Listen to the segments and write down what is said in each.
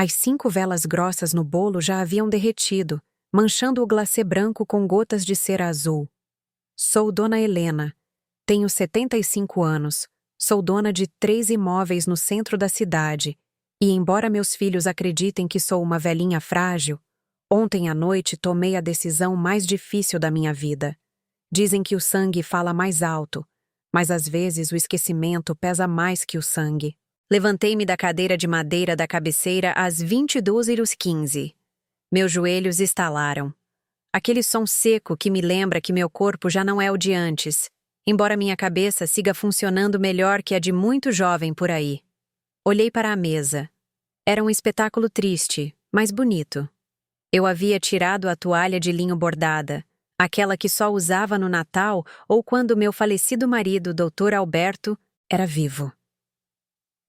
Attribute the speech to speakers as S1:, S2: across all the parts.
S1: As 5 velas grossas no bolo já haviam derretido, manchando o glacê branco com gotas de cera azul. Sou Dona Helena. Tenho 75 anos. Sou dona de 3 imóveis no centro da cidade. E embora meus filhos acreditem que sou uma velhinha frágil, ontem à noite tomei a decisão mais difícil da minha vida. Dizem que o sangue fala mais alto, mas às vezes o esquecimento pesa mais que o sangue. Levantei-me da cadeira de madeira da cabeceira às 22h15. Meus joelhos estalaram. Aquele som seco que me lembra que meu corpo já não é o de antes, embora minha cabeça siga funcionando melhor que a de muito jovem por aí. Olhei para a mesa. Era um espetáculo triste, mas bonito. Eu havia tirado a toalha de linho bordada, aquela que só usava no Natal ou quando meu falecido marido, Dr. Alberto, era vivo.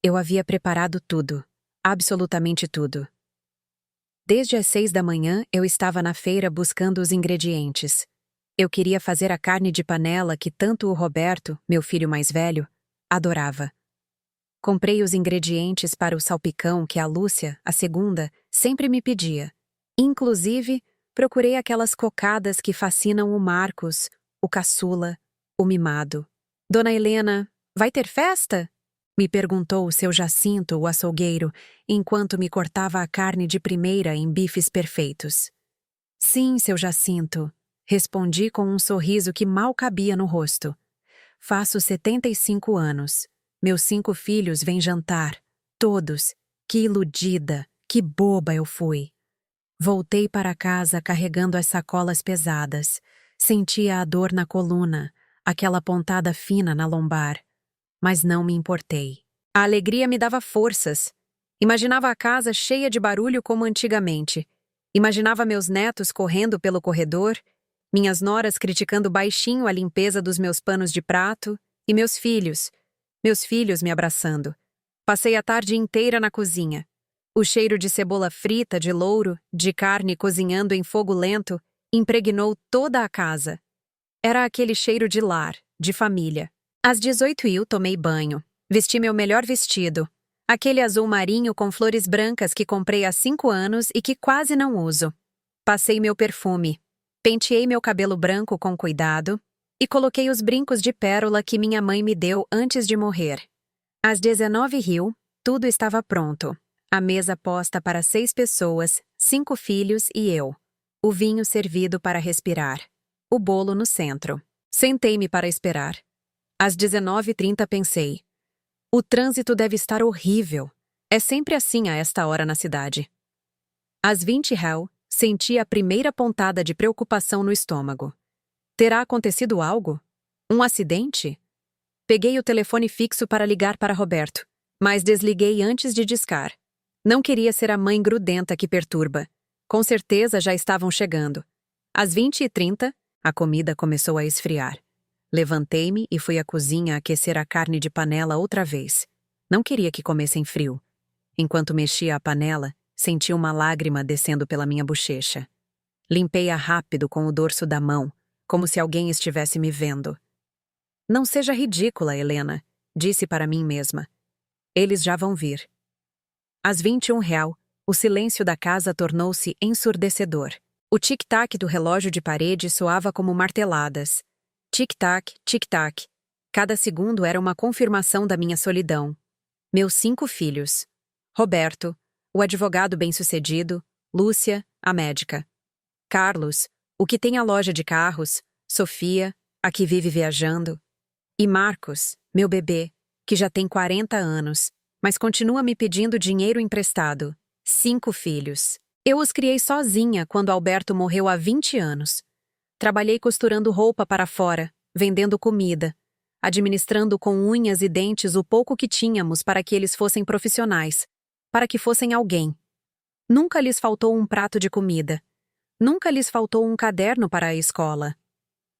S1: Eu havia preparado tudo, absolutamente tudo. Desde as 6 da manhã eu estava na feira buscando os ingredientes. Eu queria fazer a carne de panela que tanto o Roberto, meu filho mais velho, adorava. Comprei os ingredientes para o salpicão que a Lúcia, a segunda, sempre me pedia. Inclusive, procurei aquelas cocadas que fascinam o Marcos, o caçula, o mimado. Dona Helena, vai ter festa? Me perguntou o seu Jacinto, o açougueiro, enquanto me cortava a carne de primeira em bifes perfeitos. Sim, seu Jacinto, respondi com um sorriso que mal cabia no rosto. Faço 75 anos. Meus 5 filhos vêm jantar. Todos. Que iludida, que boba eu fui. Voltei para casa carregando as sacolas pesadas. Sentia a dor na coluna, aquela pontada fina na lombar. Mas não me importei. A alegria me dava forças. Imaginava a casa cheia de barulho como antigamente. Imaginava meus netos correndo pelo corredor, minhas noras criticando baixinho a limpeza dos meus panos de prato e meus filhos me abraçando. Passei a tarde inteira na cozinha. O cheiro de cebola frita, de louro, de carne cozinhando em fogo lento, impregnou toda a casa. Era aquele cheiro de lar, de família. Às 18h tomei banho. Vesti meu melhor vestido. Aquele azul marinho com flores brancas que comprei há 5 anos e que quase não uso. Passei meu perfume. Penteei meu cabelo branco com cuidado e coloquei os brincos de pérola que minha mãe me deu antes de morrer. Às 19h, tudo estava pronto. A mesa posta para 6 pessoas, 5 filhos e eu. O vinho servido para respirar. O bolo no centro. Sentei-me para esperar. Às 19h30 pensei. O trânsito deve estar horrível. É sempre assim a esta hora na cidade. Às 20h, senti a primeira pontada de preocupação no estômago. Terá acontecido algo? Um acidente? Peguei o telefone fixo para ligar para Roberto, mas desliguei antes de discar. Não queria ser a mãe grudenta que perturba. Com certeza já estavam chegando. Às 20h30, a comida começou a esfriar. Levantei-me e fui à cozinha aquecer a carne de panela outra vez. Não queria que comessem frio. Enquanto mexia a panela, senti uma lágrima descendo pela minha bochecha. Limpei-a rápido com o dorso da mão, como se alguém estivesse me vendo. Não seja ridícula, Helena, disse para mim mesma. Eles já vão vir. Às 21h, o silêncio da casa tornou-se ensurdecedor. O tic-tac do relógio de parede soava como marteladas. Tic-tac, tic-tac. Cada segundo era uma confirmação da minha solidão. Meus 5 filhos. Roberto, o advogado bem-sucedido, Lúcia, a médica. Carlos, o que tem a loja de carros, Sofia, a que vive viajando. E Marcos, meu bebê, que já tem 40 anos, mas continua me pedindo dinheiro emprestado. 5 filhos. Eu os criei sozinha quando Alberto morreu há 20 anos. Trabalhei costurando roupa para fora, vendendo comida, administrando com unhas e dentes o pouco que tínhamos para que eles fossem profissionais, para que fossem alguém. Nunca lhes faltou um prato de comida. Nunca lhes faltou um caderno para a escola.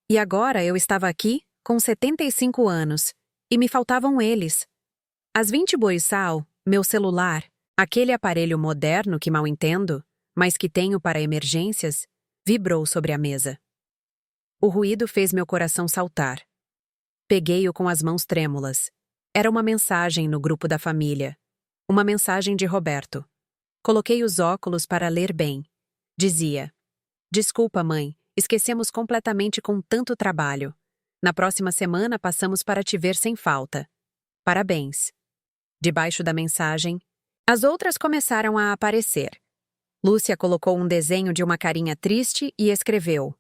S1: E agora eu estava aqui, com 75 anos, e me faltavam eles. Às 20 boiçal, meu celular, aquele aparelho moderno que mal entendo, mas que tenho para emergências, vibrou sobre a mesa. O ruído fez meu coração saltar. Peguei-o com as mãos trêmulas. Era uma mensagem no grupo da família. Uma mensagem de Roberto. Coloquei os óculos para ler bem. Dizia: Desculpa, mãe, esquecemos completamente com tanto trabalho. Na próxima semana passamos para te ver sem falta. Parabéns. Debaixo da mensagem, as outras começaram a aparecer. Lúcia colocou um desenho de uma carinha triste e escreveu: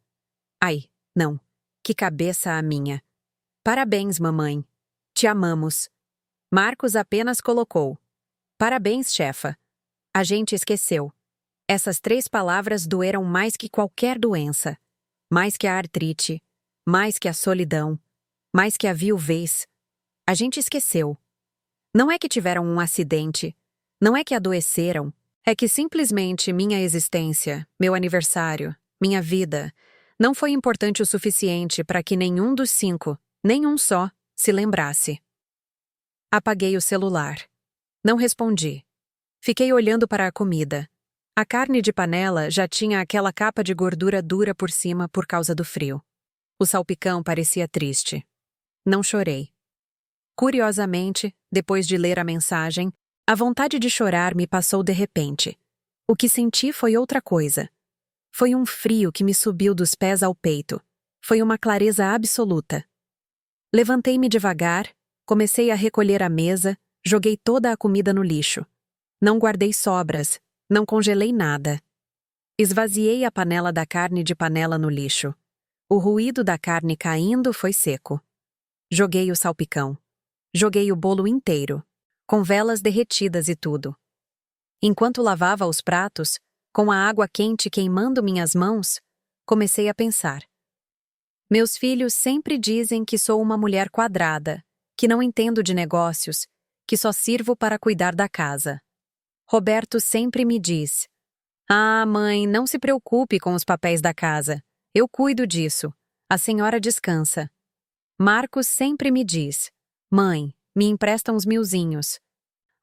S1: Ai, não, que cabeça a minha. Parabéns, mamãe. Te amamos. Marcos apenas colocou: Parabéns, chefa. A gente esqueceu. Essas 3 palavras doeram mais que qualquer doença. Mais que a artrite. Mais que a solidão. Mais que a viuvez. A gente esqueceu. Não é que tiveram um acidente. Não é que adoeceram. É que simplesmente minha existência, meu aniversário, minha vida, não foi importante o suficiente para que nenhum dos 5, nenhum só, se lembrasse. Apaguei o celular. Não respondi. Fiquei olhando para a comida. A carne de panela já tinha aquela capa de gordura dura por cima por causa do frio. O salpicão parecia triste. Não chorei. Curiosamente, depois de ler a mensagem, a vontade de chorar me passou de repente. O que senti foi outra coisa. Foi um frio que me subiu dos pés ao peito. Foi uma clareza absoluta. Levantei-me devagar, comecei a recolher a mesa, joguei toda a comida no lixo. Não guardei sobras, não congelei nada. Esvaziei a panela da carne de panela no lixo. O ruído da carne caindo foi seco. Joguei o salpicão. Joguei o bolo inteiro, com velas derretidas e tudo. Enquanto lavava os pratos, com a água quente queimando minhas mãos, comecei a pensar. Meus filhos sempre dizem que sou uma mulher quadrada, que não entendo de negócios, que só sirvo para cuidar da casa. Roberto sempre me diz: Ah, mãe, não se preocupe com os papéis da casa. Eu cuido disso. A senhora descansa. Marcos sempre me diz: Mãe, me empresta uns milzinhos.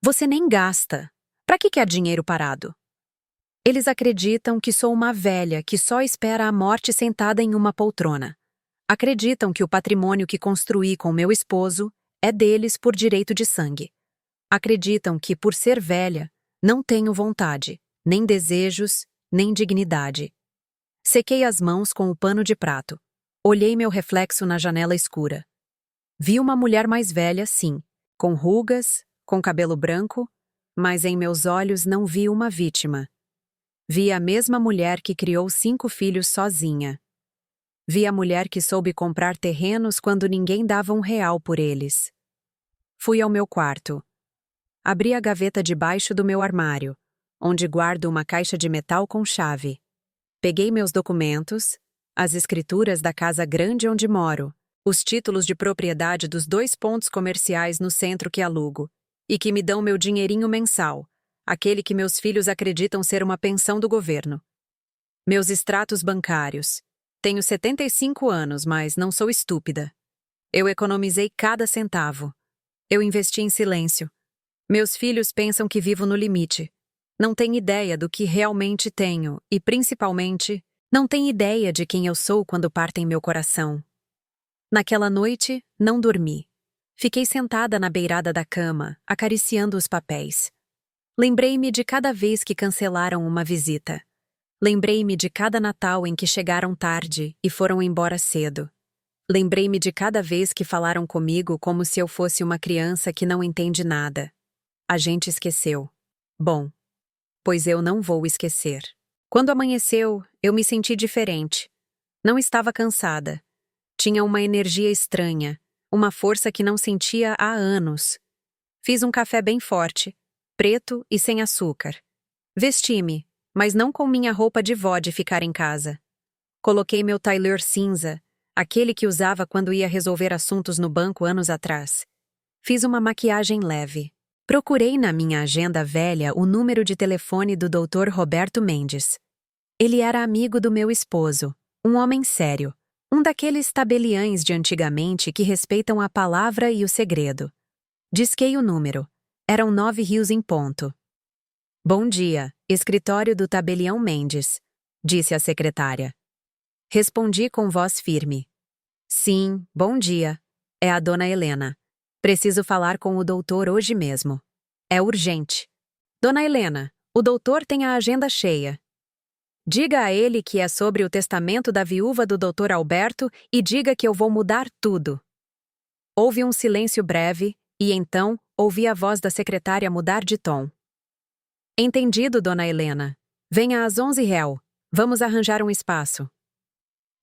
S1: Você nem gasta. Pra que quer dinheiro parado? Eles acreditam que sou uma velha que só espera a morte sentada em uma poltrona. Acreditam que o patrimônio que construí com meu esposo é deles por direito de sangue. Acreditam que, por ser velha, não tenho vontade, nem desejos, nem dignidade. Sequei as mãos com o pano de prato. Olhei meu reflexo na janela escura. Vi uma mulher mais velha, sim, com rugas, com cabelo branco, mas em meus olhos não vi uma vítima. Vi a mesma mulher que criou 5 filhos sozinha. Vi a mulher que soube comprar terrenos quando ninguém dava R$1 por eles. Fui ao meu quarto. Abri a gaveta debaixo do meu armário, onde guardo uma caixa de metal com chave. Peguei meus documentos, as escrituras da casa grande onde moro, os títulos de propriedade dos 2 pontos comerciais no centro que alugo, e que me dão meu dinheirinho mensal, aquele que meus filhos acreditam ser uma pensão do governo. Meus extratos bancários. Tenho 75 anos, mas não sou estúpida. Eu economizei cada centavo. Eu investi em silêncio. Meus filhos pensam que vivo no limite. Não têm ideia do que realmente tenho e, principalmente, não têm ideia de quem eu sou quando partem meu coração. Naquela noite, não dormi. Fiquei sentada na beirada da cama, acariciando os papéis. Lembrei-me de cada vez que cancelaram uma visita. Lembrei-me de cada Natal em que chegaram tarde e foram embora cedo. Lembrei-me de cada vez que falaram comigo como se eu fosse uma criança que não entende nada. A gente esqueceu. Bom, pois eu não vou esquecer. Quando amanheceu, eu me senti diferente. Não estava cansada. Tinha uma energia estranha, uma força que não sentia há anos. Fiz um café bem forte, preto e sem açúcar. Vesti-me, mas não com minha roupa de vó de ficar em casa. Coloquei meu tailleur cinza, aquele que usava quando ia resolver assuntos no banco anos atrás. Fiz uma maquiagem leve. Procurei na minha agenda velha o número de telefone do Dr. Roberto Mendes. Ele era amigo do meu esposo, um homem sério, um daqueles tabeliães de antigamente que respeitam a palavra e o segredo. Disquei o número. Eram 9 rios em ponto. Bom dia, escritório do tabelião Mendes, disse a secretária. Respondi com voz firme. Sim, bom dia. É a dona Helena. Preciso falar com o doutor hoje mesmo. É urgente. Dona Helena, O doutor tem a agenda cheia. Diga a ele que é sobre o testamento da viúva do Dr. Alberto e diga que eu vou mudar tudo. Houve um silêncio breve, e então ouvi a voz da secretária mudar de tom. Entendido, dona Helena. Venha às 11h. Vamos arranjar um espaço.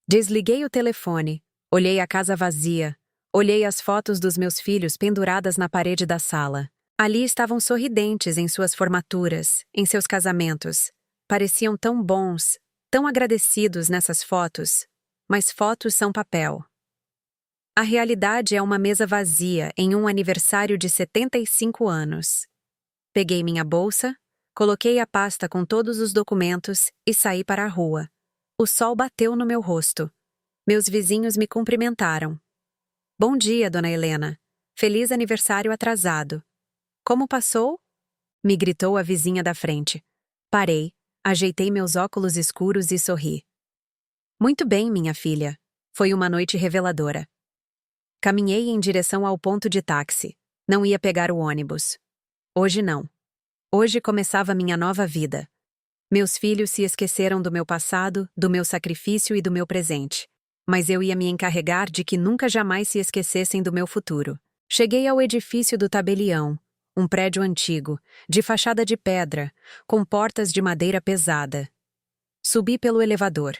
S1: Desliguei o telefone, olhei a casa vazia, olhei as fotos dos meus filhos penduradas na parede da sala. Ali estavam sorridentes em suas formaturas, em seus casamentos. Pareciam tão bons, tão agradecidos nessas fotos, mas fotos são papel. A realidade é uma mesa vazia em um aniversário de 75 anos. Peguei minha bolsa, coloquei a pasta com todos os documentos e saí para a rua. O sol bateu no meu rosto. Meus vizinhos me cumprimentaram. Bom dia, dona Helena. Feliz aniversário atrasado. Como passou? Me gritou a vizinha da frente. Parei, ajeitei meus óculos escuros e sorri. Muito bem, minha filha. Foi uma noite reveladora. Caminhei em direção ao ponto de táxi. Não ia pegar o ônibus. Hoje não. Hoje começava minha nova vida. Meus filhos se esqueceram do meu passado, do meu sacrifício e do meu presente. Mas eu ia me encarregar de que nunca jamais se esquecessem do meu futuro. Cheguei ao edifício do Tabelião, um prédio antigo, de fachada de pedra, com portas de madeira pesada. Subi pelo elevador.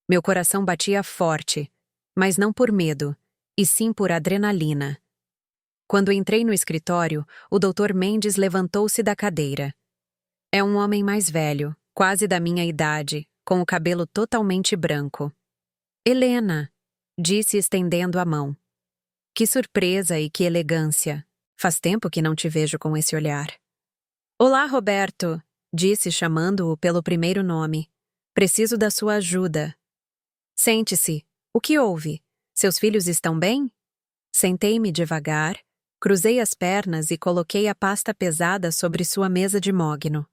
S1: Meu coração batia forte, mas não por medo, e sim por adrenalina. Quando entrei no escritório, o Dr. Mendes levantou-se da cadeira. É um homem mais velho, quase da minha idade, com o cabelo totalmente branco. Helena, disse estendendo a mão. Que surpresa e que elegância. Faz tempo que não te vejo com esse olhar. Olá, Roberto, disse chamando-o pelo primeiro nome. Preciso da sua ajuda. Sente-se. O que houve? Seus filhos estão bem? Sentei-me devagar, cruzei as pernas e coloquei a pasta pesada sobre sua mesa de mogno.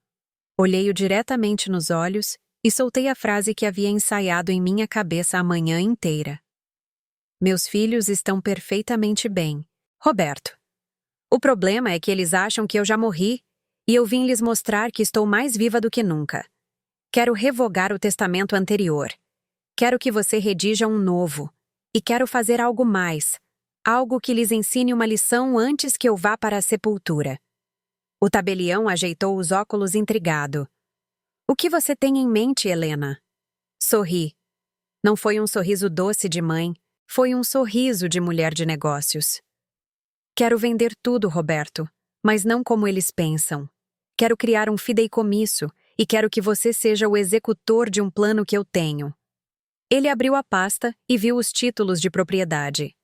S1: Olhei-o diretamente nos olhos e soltei a frase que havia ensaiado em minha cabeça a manhã inteira. Meus filhos estão perfeitamente bem, Roberto. O problema é que eles acham que eu já morri e eu vim lhes mostrar que estou mais viva do que nunca. Quero revogar o testamento anterior. Quero que você redija um novo. E quero fazer algo mais, algo que lhes ensine uma lição antes que eu vá para a sepultura. O tabelião ajeitou os óculos intrigado. O que você tem em mente, Helena? Sorri. Não foi um sorriso doce de mãe, foi um sorriso de mulher de negócios. Quero vender tudo, Roberto, mas não como eles pensam. Quero criar um fideicomisso e quero que você seja o executor de um plano que eu tenho. Ele abriu a pasta e viu os títulos de propriedade.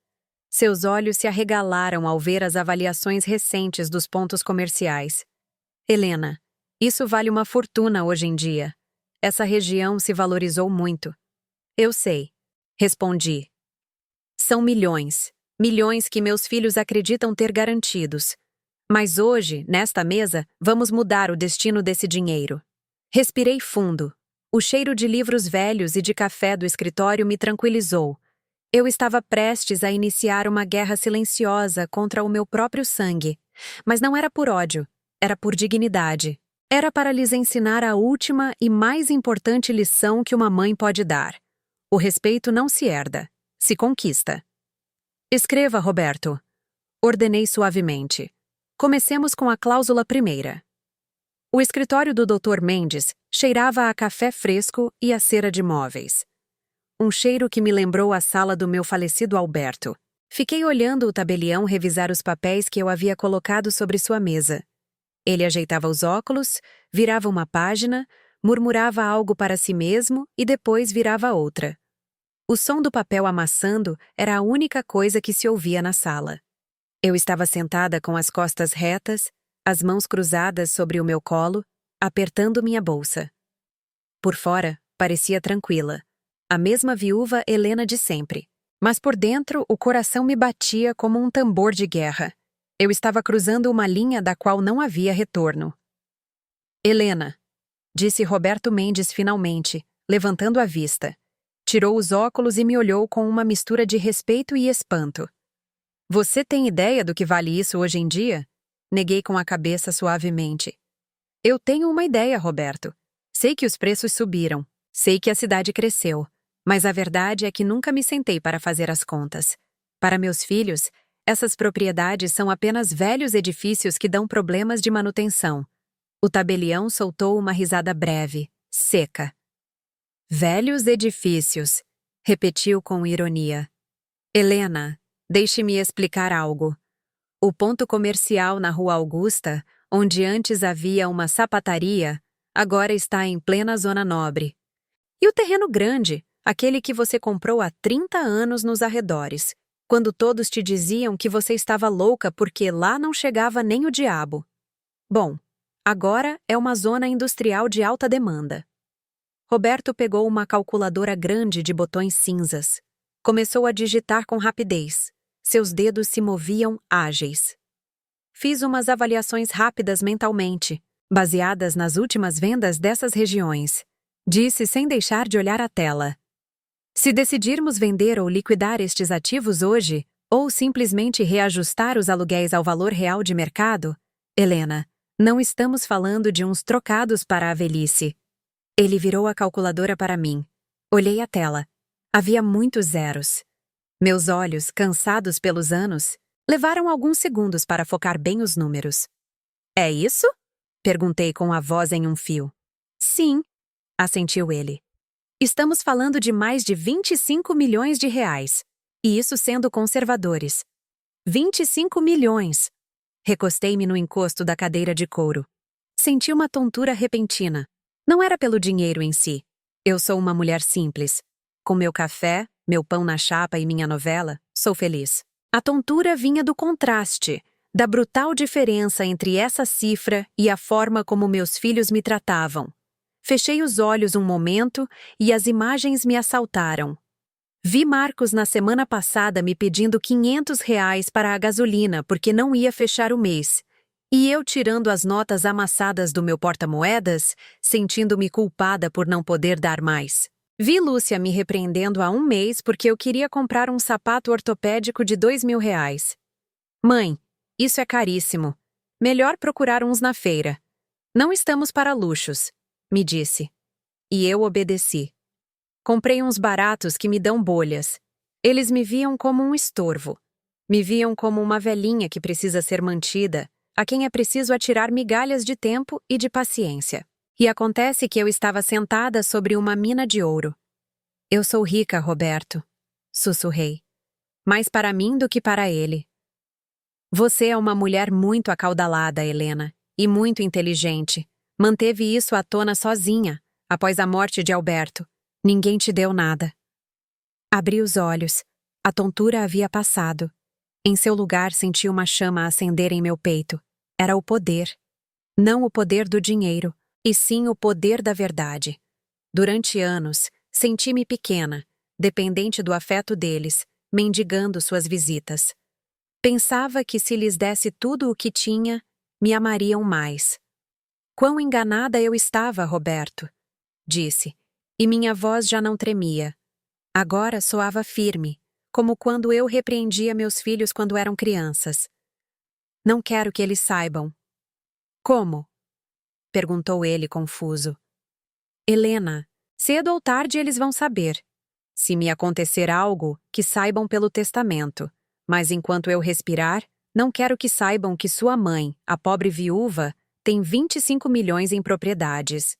S1: Seus olhos se arregalaram ao ver as avaliações recentes dos pontos comerciais. Helena, isso vale uma fortuna hoje em dia. Essa região se valorizou muito. Eu sei, respondi. São milhões, milhões que meus filhos acreditam ter garantidos. Mas hoje, nesta mesa, vamos mudar o destino desse dinheiro. Respirei fundo. O cheiro de livros velhos e de café do escritório me tranquilizou. Eu estava prestes a iniciar uma guerra silenciosa contra o meu próprio sangue. Mas não era por ódio, era por dignidade. Era para lhes ensinar a última e mais importante lição que uma mãe pode dar. O respeito não se herda, se conquista. Escreva, Roberto. Ordenei suavemente. Comecemos com a cláusula primeira. O escritório do Dr. Mendes cheirava a café fresco e a cera de móveis. Um cheiro que me lembrou a sala do meu falecido Alberto. Fiquei olhando o tabelião revisar os papéis que eu havia colocado sobre sua mesa. Ele ajeitava os óculos, virava uma página, murmurava algo para si mesmo e depois virava outra. O som do papel amassando era a única coisa que se ouvia na sala. Eu estava sentada com as costas retas, as mãos cruzadas sobre o meu colo, apertando minha bolsa. Por fora, parecia tranquila. A mesma viúva Helena de sempre. Mas por dentro, o coração me batia como um tambor de guerra. Eu estava cruzando uma linha da qual não havia retorno. Helena, disse Roberto Mendes finalmente, levantando a vista. Tirou os óculos e me olhou com uma mistura de respeito e espanto. Você tem ideia do que vale isso hoje em dia? Neguei com a cabeça suavemente. Eu tenho uma ideia, Roberto. Sei que os preços subiram. Sei que a cidade cresceu. Mas a verdade é que nunca me sentei para fazer as contas. Para meus filhos, essas propriedades são apenas velhos edifícios que dão problemas de manutenção. O tabelião soltou uma risada breve, seca. Velhos edifícios, repetiu com ironia. Helena, deixe-me explicar algo. O ponto comercial na Rua Augusta, onde antes havia uma sapataria, agora está em plena zona nobre. E o terreno grande, aquele que você comprou há 30 anos nos arredores, quando todos te diziam que você estava louca porque lá não chegava nem o diabo. Bom, agora é uma zona industrial de alta demanda. Roberto pegou uma calculadora grande de botões cinzas. Começou a digitar com rapidez. Seus dedos se moviam ágeis. Fiz umas avaliações rápidas mentalmente, baseadas nas últimas vendas dessas regiões. Disse sem deixar de olhar a tela. Se decidirmos vender ou liquidar estes ativos hoje, ou simplesmente reajustar os aluguéis ao valor real de mercado, Helena, não estamos falando de uns trocados para a velhice. Ele virou a calculadora para mim. Olhei a tela. Havia muitos zeros. Meus olhos, cansados pelos anos, levaram alguns segundos para focar bem os números. É isso? Perguntei com a voz em um fio. Sim, assentiu ele. Estamos falando de mais de 25 milhões de reais. E isso sendo conservadores. 25 milhões! Recostei-me no encosto da cadeira de couro. Senti uma tontura repentina. Não era pelo dinheiro em si. Eu sou uma mulher simples. Com meu café, meu pão na chapa e minha novela, sou feliz. A tontura vinha do contraste, da brutal diferença entre essa cifra e a forma como meus filhos me tratavam. Fechei os olhos um momento e as imagens me assaltaram. Vi Marcos na semana passada me pedindo R$ 500 para a gasolina porque não ia fechar o mês. E eu tirando as notas amassadas do meu porta-moedas, sentindo-me culpada por não poder dar mais. Vi Lúcia me repreendendo há um mês porque eu queria comprar um sapato ortopédico de R$ 2.000. Mãe, isso é caríssimo. Melhor procurar uns na feira. Não estamos para luxos, me disse. E eu obedeci. Comprei uns baratos que me dão bolhas. Eles me viam como um estorvo. Me viam como uma velhinha que precisa ser mantida, a quem é preciso atirar migalhas de tempo e de paciência. E acontece que eu estava sentada sobre uma mina de ouro. Eu sou rica, Roberto, sussurrei. Mais para mim do que para ele. Você é uma mulher muito acaudalada, Helena, e muito inteligente. Manteve isso à tona sozinha, após a morte de Alberto. Ninguém te deu nada. Abri os olhos. A tontura havia passado. Em seu lugar senti uma chama acender em meu peito. Era o poder. Não o poder do dinheiro, e sim o poder da verdade. Durante anos, senti-me pequena, dependente do afeto deles, mendigando suas visitas. Pensava que se lhes desse tudo o que tinha, me amariam mais. Quão enganada eu estava, Roberto, disse, e minha voz já não tremia. Agora soava firme, como quando eu repreendia meus filhos quando eram crianças. Não quero que eles saibam. Como? Perguntou ele confuso. Helena, cedo ou tarde eles vão saber. Se me acontecer algo, que saibam pelo testamento. Mas enquanto eu respirar, não quero que saibam que sua mãe, a pobre viúva, tem 25 milhões em propriedades.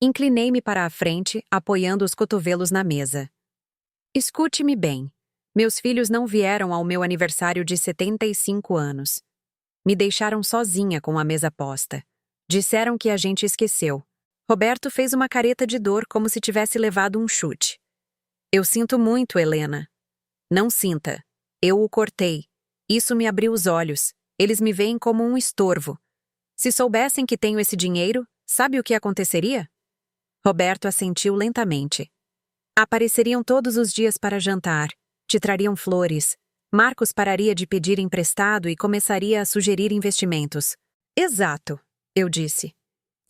S1: Inclinei-me para a frente, apoiando os cotovelos na mesa. Escute-me bem. Meus filhos não vieram ao meu aniversário de 75 anos. Me deixaram sozinha com a mesa posta. Disseram que a gente esqueceu. Roberto fez uma careta de dor como se tivesse levado um chute. Eu sinto muito, Helena. Não sinta. Eu o cortei. Isso me abriu os olhos. Eles me veem como um estorvo. Se soubessem que tenho esse dinheiro, sabe o que aconteceria? Roberto assentiu lentamente. Apareceriam todos os dias para jantar. Te trariam flores. Marcos pararia de pedir emprestado e começaria a sugerir investimentos. Exato, eu disse.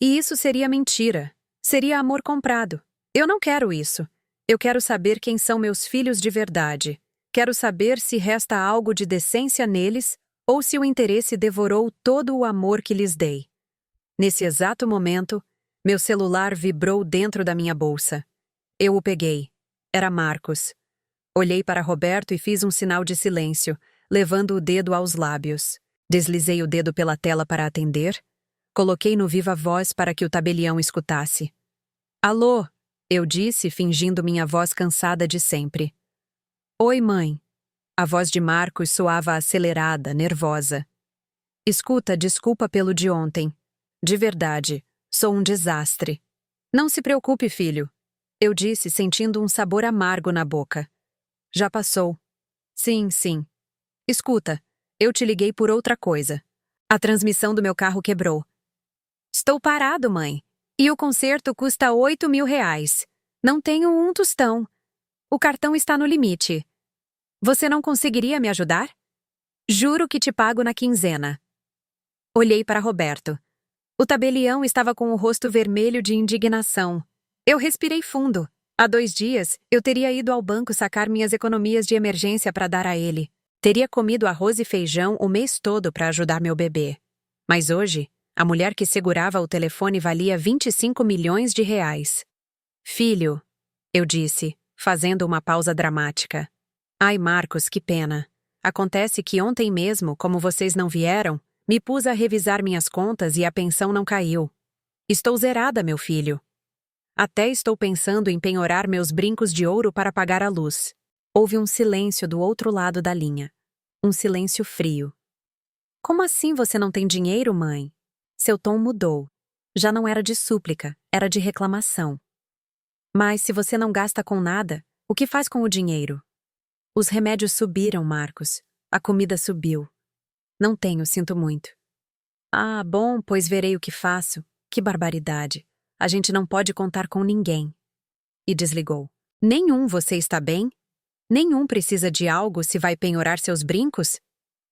S1: E isso seria mentira. Seria amor comprado. Eu não quero isso. Eu quero saber quem são meus filhos de verdade. Quero saber se resta algo de decência neles ou se o interesse devorou todo o amor que lhes dei. Nesse exato momento, meu celular vibrou dentro da minha bolsa. Eu o peguei. Era Marcos. Olhei para Roberto e fiz um sinal de silêncio, levando o dedo aos lábios. Deslizei o dedo pela tela para atender. Coloquei no viva voz para que o tabelião escutasse. Alô? Eu disse, fingindo minha voz cansada de sempre. Oi, mãe. A voz de Marcos soava acelerada, nervosa. Escuta, desculpa pelo de ontem. De verdade, sou um desastre. Não se preocupe, filho. Eu disse, sentindo um sabor amargo na boca. Já passou. Sim, sim. Escuta, eu te liguei por outra coisa. A transmissão do meu carro quebrou. Estou parado, mãe. E o conserto custa R$ 8.000. Não tenho um tostão. O cartão está no limite. Você não conseguiria me ajudar? Juro que te pago na quinzena. Olhei para Roberto. O tabelião estava com o rosto vermelho de indignação. Eu respirei fundo. Há 2 dias, eu teria ido ao banco sacar minhas economias de emergência para dar a ele. Teria comido arroz e feijão o mês todo para ajudar meu bebê. Mas hoje, a mulher que segurava o telefone valia R$ 25 milhões. Filho, eu disse, fazendo uma pausa dramática. Ai, Marcos, que pena. Acontece que ontem mesmo, como vocês não vieram, me pus a revisar minhas contas e a pensão não caiu. Estou zerada, meu filho. Até estou pensando em penhorar meus brincos de ouro para pagar a luz. Houve um silêncio do outro lado da linha. Um silêncio frio. Como assim você não tem dinheiro, mãe? Seu tom mudou. Já não era de súplica, era de reclamação. Mas se você não gasta com nada, o que faz com o dinheiro? Os remédios subiram, Marcos. A comida subiu. Não tenho, sinto muito. Ah, bom, pois verei o que faço. Que barbaridade. A gente não pode contar com ninguém. E desligou. Nenhum você está bem? Nenhum precisa de algo se vai penhorar seus brincos?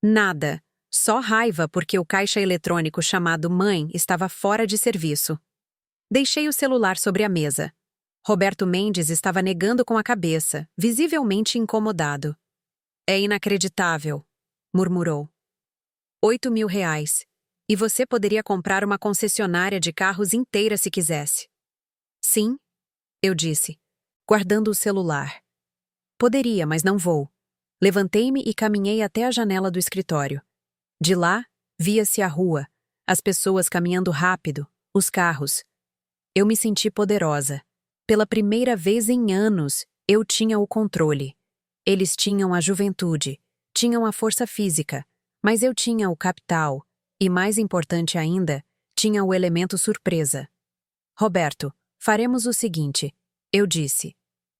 S1: Nada. Só raiva porque o caixa eletrônico chamado mãe estava fora de serviço. Deixei o celular sobre a mesa. Roberto Mendes estava negando com a cabeça, visivelmente incomodado. É inacreditável, murmurou. R$ 8.000. E você poderia comprar uma concessionária de carros inteira se quisesse. Sim, eu disse, guardando o celular. Poderia, mas não vou. Levantei-me e caminhei até a janela do escritório. De lá, via-se a rua, as pessoas caminhando rápido, os carros. Eu me senti poderosa. Pela primeira vez em anos, eu tinha o controle. Eles tinham a juventude, tinham a força física, mas eu tinha o capital. E, mais importante ainda, tinha o elemento surpresa. Roberto, faremos o seguinte, eu disse,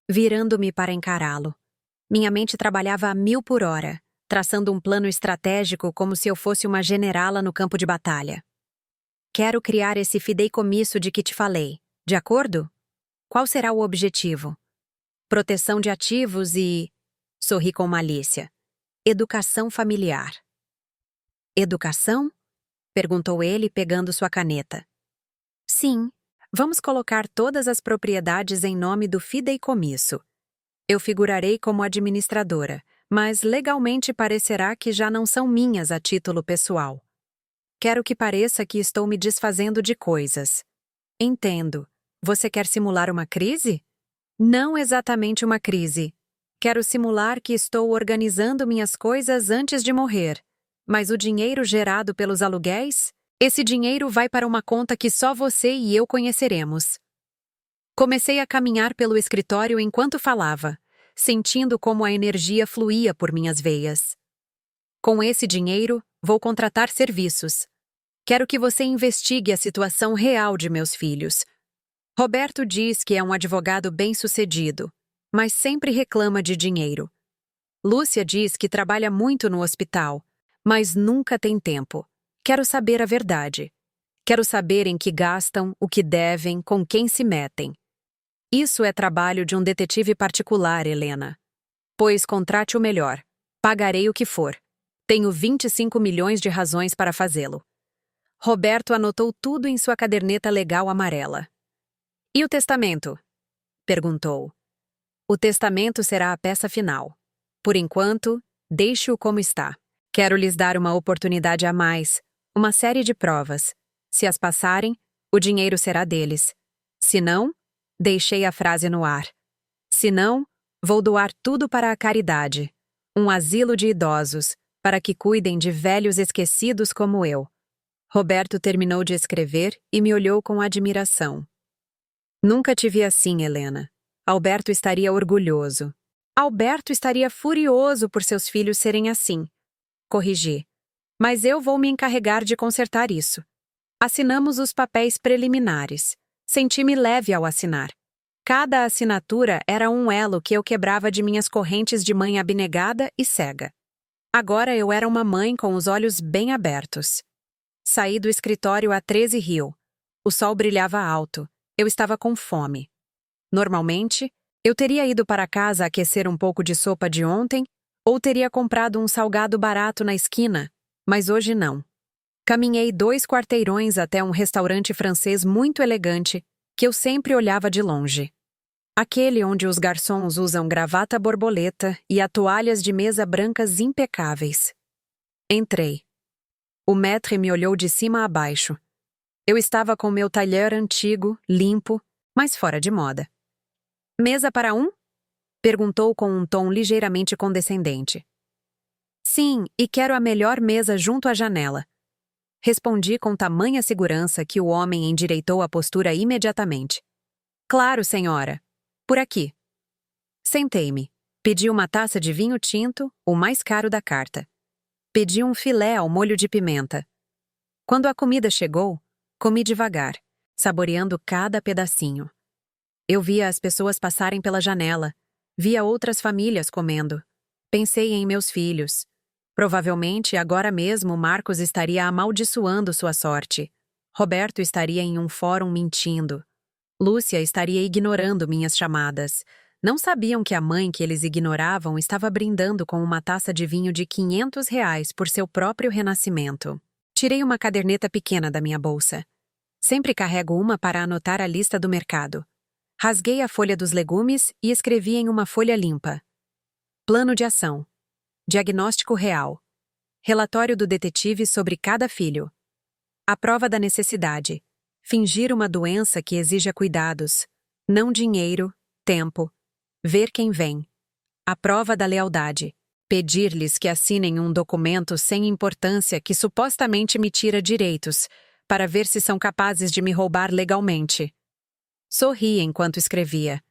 S1: virando-me para encará-lo. Minha mente trabalhava a 1000 por hora, traçando um plano estratégico como se eu fosse uma generala no campo de batalha. Quero criar esse fideicomisso de que te falei, de acordo? Qual será o objetivo? Proteção de ativos e... Sorri com malícia. Educação familiar. Educação? Perguntou ele, pegando sua caneta. Sim, vamos colocar todas as propriedades em nome do fideicomisso. Eu figurarei como administradora, mas legalmente parecerá que já não são minhas a título pessoal. Quero que pareça que estou me desfazendo de coisas. Entendo. Você quer simular uma crise? Não exatamente uma crise. Quero simular que estou organizando minhas coisas antes de morrer. Mas o dinheiro gerado pelos aluguéis? Esse dinheiro vai para uma conta que só você e eu conheceremos. Comecei a caminhar pelo escritório enquanto falava, sentindo como a energia fluía por minhas veias. Com esse dinheiro, vou contratar serviços. Quero que você investigue a situação real de meus filhos. Roberto diz que é um advogado bem-sucedido, mas sempre reclama de dinheiro. Lúcia diz que trabalha muito no hospital, mas nunca tem tempo. Quero saber a verdade. Quero saber em que gastam, o que devem, com quem se metem. Isso é trabalho de um detetive particular, Helena. Pois contrate o melhor. Pagarei o que for. Tenho 25 milhões de razões para fazê-lo. Roberto anotou tudo em sua caderneta legal amarela. E o testamento? Perguntou. O testamento será a peça final. Por enquanto, deixe-o como está. Quero lhes dar uma oportunidade a mais, uma série de provas. Se as passarem, o dinheiro será deles. Se não, deixei a frase no ar. Se não, vou doar tudo para a caridade. Um asilo de idosos, para que cuidem de velhos esquecidos como eu. Roberto terminou de escrever e me olhou com admiração. Nunca te vi assim, Helena. Alberto estaria orgulhoso. Alberto estaria furioso por seus filhos serem assim. Corrigi. Mas eu vou me encarregar de consertar isso. Assinamos os papéis preliminares. Senti-me leve ao assinar. Cada assinatura era um elo que eu quebrava de minhas correntes de mãe abnegada e cega. Agora eu era uma mãe com os olhos bem abertos. Saí do escritório a 13 Rio. O sol brilhava alto. Eu estava com fome. Normalmente, eu teria ido para casa aquecer um pouco de sopa de ontem ou teria comprado um salgado barato na esquina, mas hoje não. Caminhei 2 quarteirões até um restaurante francês muito elegante que eu sempre olhava de longe. Aquele onde os garçons usam gravata borboleta e toalhas de mesa brancas impecáveis. Entrei. O maître me olhou de cima a baixo. Eu estava com meu talher antigo, limpo, mas fora de moda. Mesa para um? Perguntou com um tom ligeiramente condescendente. Sim, e quero a melhor mesa junto à janela. Respondi com tamanha segurança que o homem endireitou a postura imediatamente. Claro, senhora. Por aqui. Sentei-me. Pedi uma taça de vinho tinto, o mais caro da carta. Pedi um filé ao molho de pimenta. Quando a comida chegou, comi devagar, saboreando cada pedacinho. Eu via as pessoas passarem pela janela, via outras famílias comendo. Pensei em meus filhos. Provavelmente, agora mesmo, Marcos estaria amaldiçoando sua sorte. Roberto estaria em um fórum mentindo. Lúcia estaria ignorando minhas chamadas. Não sabiam que a mãe que eles ignoravam estava brindando com uma taça de vinho de R$ 500 por seu próprio renascimento. Tirei uma caderneta pequena da minha bolsa. Sempre carrego uma para anotar a lista do mercado. Rasguei a folha dos legumes e escrevi em uma folha limpa. Plano de ação. Diagnóstico real. Relatório do detetive sobre cada filho. A prova da necessidade. Fingir uma doença que exija cuidados. Não dinheiro, tempo. Ver quem vem. A prova da lealdade. Pedir-lhes que assinem um documento sem importância que supostamente me tira direitos, para ver se são capazes de me roubar legalmente. Sorri enquanto escrevia.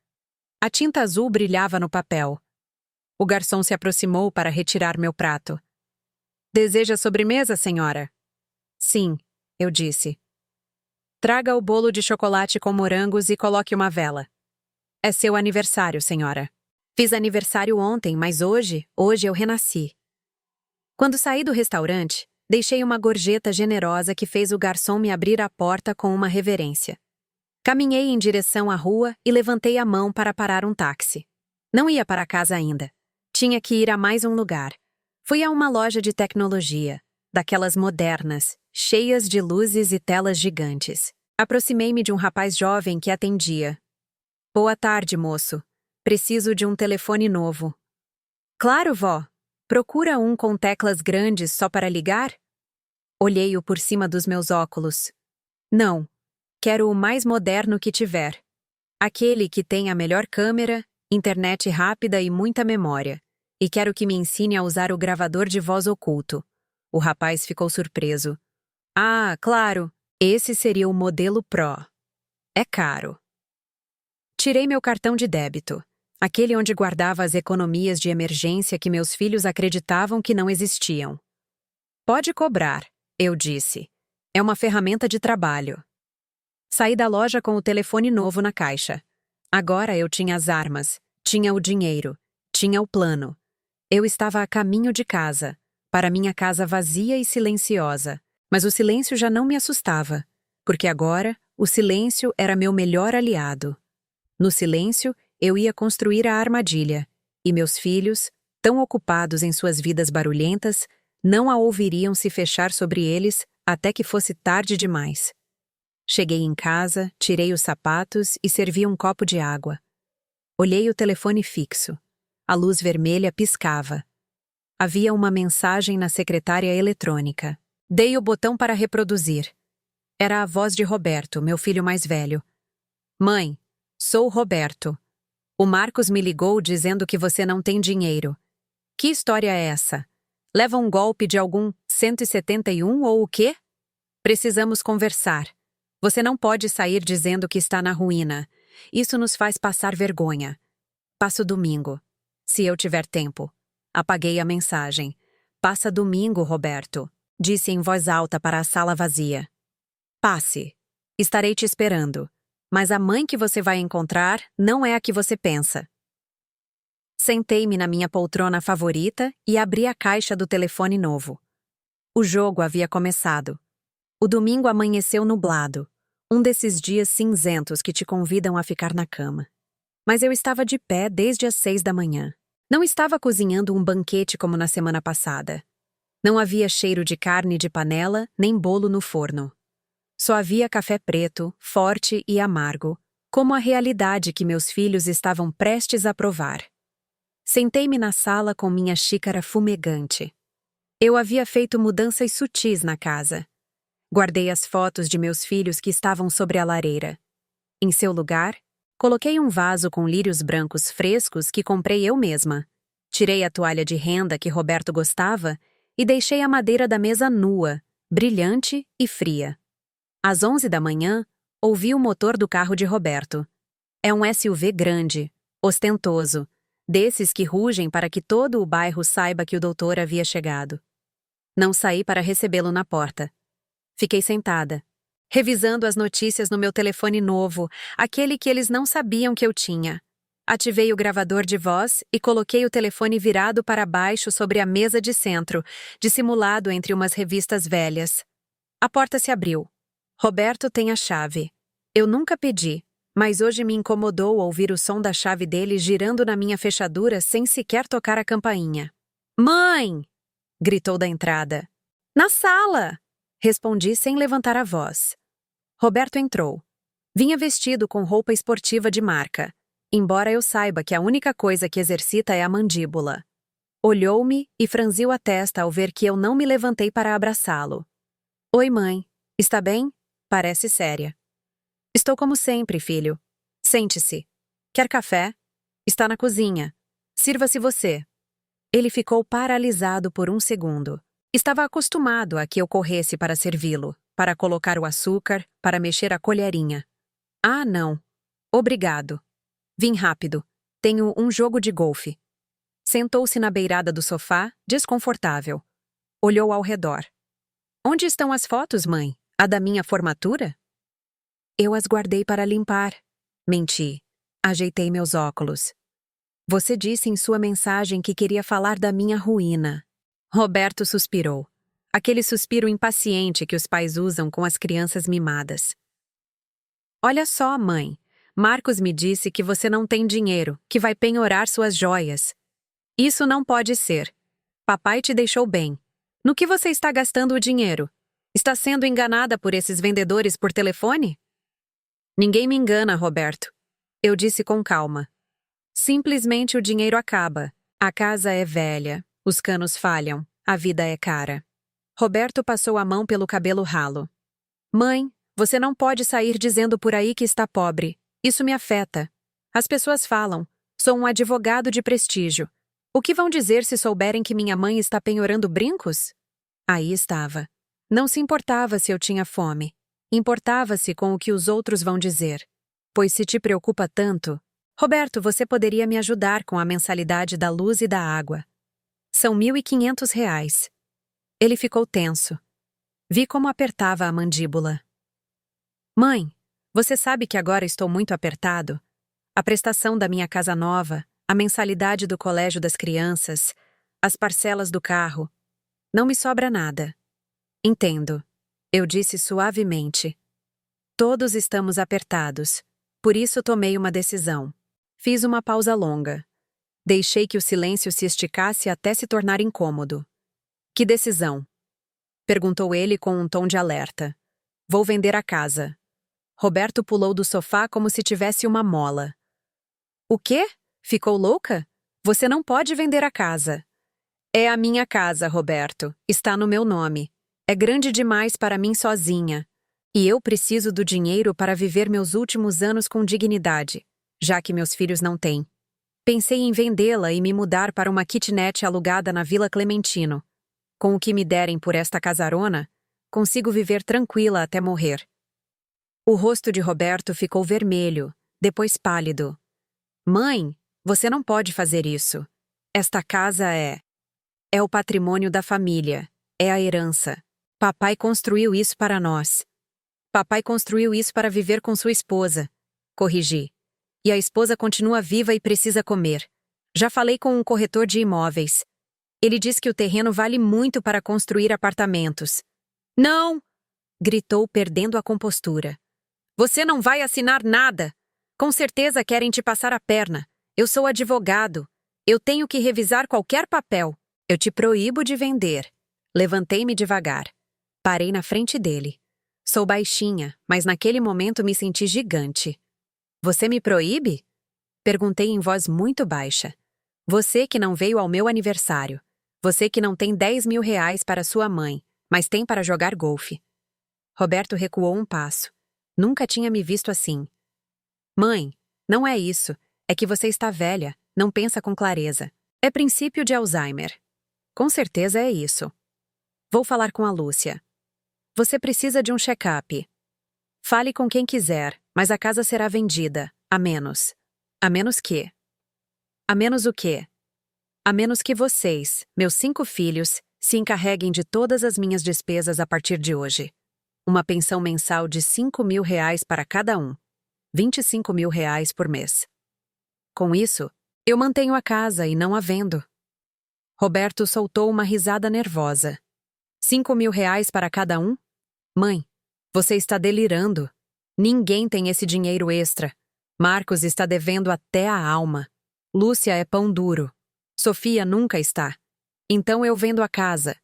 S1: A tinta azul brilhava no papel. O garçom se aproximou para retirar meu prato. Deseja sobremesa, senhora? Sim, eu disse. Traga o bolo de chocolate com morangos e coloque uma vela. É seu aniversário, senhora. Fiz aniversário ontem, mas hoje eu renasci. Quando saí do restaurante, deixei uma gorjeta generosa que fez o garçom me abrir a porta com uma reverência. Caminhei em direção à rua e levantei a mão para parar um táxi. Não ia para casa ainda. Tinha que ir a mais um lugar. Fui a uma loja de tecnologia, daquelas modernas, cheias de luzes e telas gigantes. Aproximei-me de um rapaz jovem que atendia. Boa tarde, moço. Preciso de um telefone novo. Claro, vó. Procura um com teclas grandes só para ligar? Olhei-o por cima dos meus óculos. Não. Quero o mais moderno que tiver. Aquele que tem a melhor câmera, internet rápida e muita memória. E quero que me ensine a usar o gravador de voz oculto. O rapaz ficou surpreso. Ah, claro. Esse seria o modelo Pro. É caro. Tirei meu cartão de débito. Aquele onde guardava as economias de emergência que meus filhos acreditavam que não existiam. Pode cobrar, eu disse. É uma ferramenta de trabalho. Saí da loja com o telefone novo na caixa. Agora eu tinha as armas, tinha o dinheiro, tinha o plano. Eu estava a caminho de casa, para minha casa vazia e silenciosa. Mas o silêncio já não me assustava, porque agora o silêncio era meu melhor aliado. No silêncio, eu ia construir a armadilha, e meus filhos, tão ocupados em suas vidas barulhentas, não a ouviriam se fechar sobre eles até que fosse tarde demais. Cheguei em casa, tirei os sapatos e servi um copo de água. Olhei o telefone fixo. A luz vermelha piscava. Havia uma mensagem na secretária eletrônica. Dei o botão para reproduzir. Era a voz de Roberto, meu filho mais velho. Mãe, sou o Roberto. O Marcos me ligou dizendo que você não tem dinheiro. Que história é essa? Leva um golpe de algum 171 ou o quê? Precisamos conversar. Você não pode sair dizendo que está na ruína. Isso nos faz passar vergonha. Passo domingo. Se eu tiver tempo. Apaguei a mensagem. Passa domingo, Roberto. Disse em voz alta para a sala vazia. Passe. Estarei te esperando. Mas a mãe que você vai encontrar não é a que você pensa. Sentei-me na minha poltrona favorita e abri a caixa do telefone novo. O jogo havia começado. O domingo amanheceu nublado, um desses dias cinzentos que te convidam a ficar na cama. Mas eu estava de pé desde as 6 da manhã. Não estava cozinhando um banquete como na semana passada. Não havia cheiro de carne de panela, nem bolo no forno. Só havia café preto, forte e amargo, como a realidade que meus filhos estavam prestes a provar. Sentei-me na sala com minha xícara fumegante. Eu havia feito mudanças sutis na casa. Guardei as fotos de meus filhos que estavam sobre a lareira. Em seu lugar, coloquei um vaso com lírios brancos frescos que comprei eu mesma. Tirei a toalha de renda que Roberto gostava e deixei a madeira da mesa nua, brilhante e fria. Às 11 da manhã, ouvi o motor do carro de Roberto. É um SUV grande, ostentoso, desses que rugem para que todo o bairro saiba que o doutor havia chegado. Não saí para recebê-lo na porta. Fiquei sentada, revisando as notícias no meu telefone novo, aquele que eles não sabiam que eu tinha. Ativei o gravador de voz e coloquei o telefone virado para baixo sobre a mesa de centro, dissimulado entre umas revistas velhas. A porta se abriu. Roberto tem a chave. Eu nunca pedi, mas hoje me incomodou ouvir o som da chave dele girando na minha fechadura sem sequer tocar a campainha. Mãe! Gritou da entrada. Na sala! Respondi sem levantar a voz. Roberto entrou. Vinha vestido com roupa esportiva de marca, embora eu saiba que a única coisa que exercita é a mandíbula. Olhou-me e franziu a testa ao ver que eu não me levantei para abraçá-lo. Oi, mãe. Está bem? Parece séria. Estou como sempre, filho. Sente-se. Quer café? Está na cozinha. Sirva-se você. Ele ficou paralisado por um segundo. Estava acostumado a que eu corresse para servi-lo, para colocar o açúcar, para mexer a colherinha. Ah, não. Obrigado. Vim rápido. Tenho um jogo de golfe. Sentou-se na beirada do sofá, desconfortável. Olhou ao redor. Onde estão as fotos, mãe? A da minha formatura? Eu as guardei para limpar. Menti. Ajeitei meus óculos. Você disse em sua mensagem que queria falar da minha ruína. Roberto suspirou. Aquele suspiro impaciente que os pais usam com as crianças mimadas. Olha só, mãe. Marcos me disse que você não tem dinheiro, que vai penhorar suas joias. Isso não pode ser. Papai te deixou bem. No que você está gastando o dinheiro? Está sendo enganada por esses vendedores por telefone? Ninguém me engana, Roberto. Eu disse com calma. Simplesmente o dinheiro acaba. A casa é velha, os canos falham, a vida é cara. Roberto passou a mão pelo cabelo ralo. Mãe, você não pode sair dizendo por aí que está pobre. Isso me afeta. As pessoas falam, sou um advogado de prestígio. O que vão dizer se souberem que minha mãe está penhorando brincos? Aí estava. Não se importava se eu tinha fome. Importava-se com o que os outros vão dizer. Pois se te preocupa tanto... Roberto, você poderia me ajudar com a mensalidade da luz e da água. São R$ 1.500. Ele ficou tenso. Vi como apertava a mandíbula. Mãe, você sabe que agora estou muito apertado? A prestação da minha casa nova, a mensalidade do colégio das crianças, as parcelas do carro. Não me sobra nada. Entendo. Eu disse suavemente. Todos estamos apertados. Por isso tomei uma decisão. Fiz uma pausa longa. Deixei que o silêncio se esticasse até se tornar incômodo. Que decisão? Perguntou ele com um tom de alerta. Vou vender a casa. Roberto pulou do sofá como se tivesse uma mola. O quê? Ficou louca? Você não pode vender a casa. É a minha casa, Roberto. Está no meu nome. É grande demais para mim sozinha. E eu preciso do dinheiro para viver meus últimos anos com dignidade, já que meus filhos não têm. Pensei em vendê-la e me mudar para uma kitnet alugada na Vila Clementino. Com o que me derem por esta casarona, consigo viver tranquila até morrer. O rosto de Roberto ficou vermelho, depois pálido. Mãe, você não pode fazer isso. Esta casa é o patrimônio da família, é a herança. Papai construiu isso para nós. Papai construiu isso para viver com sua esposa. Corrigi. E a esposa continua viva e precisa comer. Já falei com um corretor de imóveis. Ele diz que o terreno vale muito para construir apartamentos. Não! Gritou, perdendo a compostura. Você não vai assinar nada! Com certeza querem te passar a perna. Eu sou advogado. Eu tenho que revisar qualquer papel. Eu te proíbo de vender. Levantei-me devagar. Parei na frente dele. Sou baixinha, mas naquele momento me senti gigante. Você me proíbe? Perguntei em voz muito baixa. Você que não veio ao meu aniversário. Você que não tem 10 mil reais para sua mãe, mas tem para jogar golfe. Roberto recuou um passo. Nunca tinha me visto assim. Mãe, não é isso. É que você está velha, não pensa com clareza. É princípio de Alzheimer. Com certeza é isso. Vou falar com a Lúcia. Você precisa de um check-up. Fale com quem quiser, mas a casa será vendida, a menos. A menos que? A menos o quê? A menos que vocês, meus 5 filhos, se encarreguem de todas as minhas despesas a partir de hoje. Uma pensão mensal de 5 mil reais para cada um. 25 mil reais por mês. Com isso, eu mantenho a casa e não a vendo. Roberto soltou uma risada nervosa. 5 mil reais para cada um? Mãe, você está delirando. Ninguém tem esse dinheiro extra. Marcos está devendo até a alma. Lúcia é pão duro. Sofia nunca está. Então eu vendo a casa.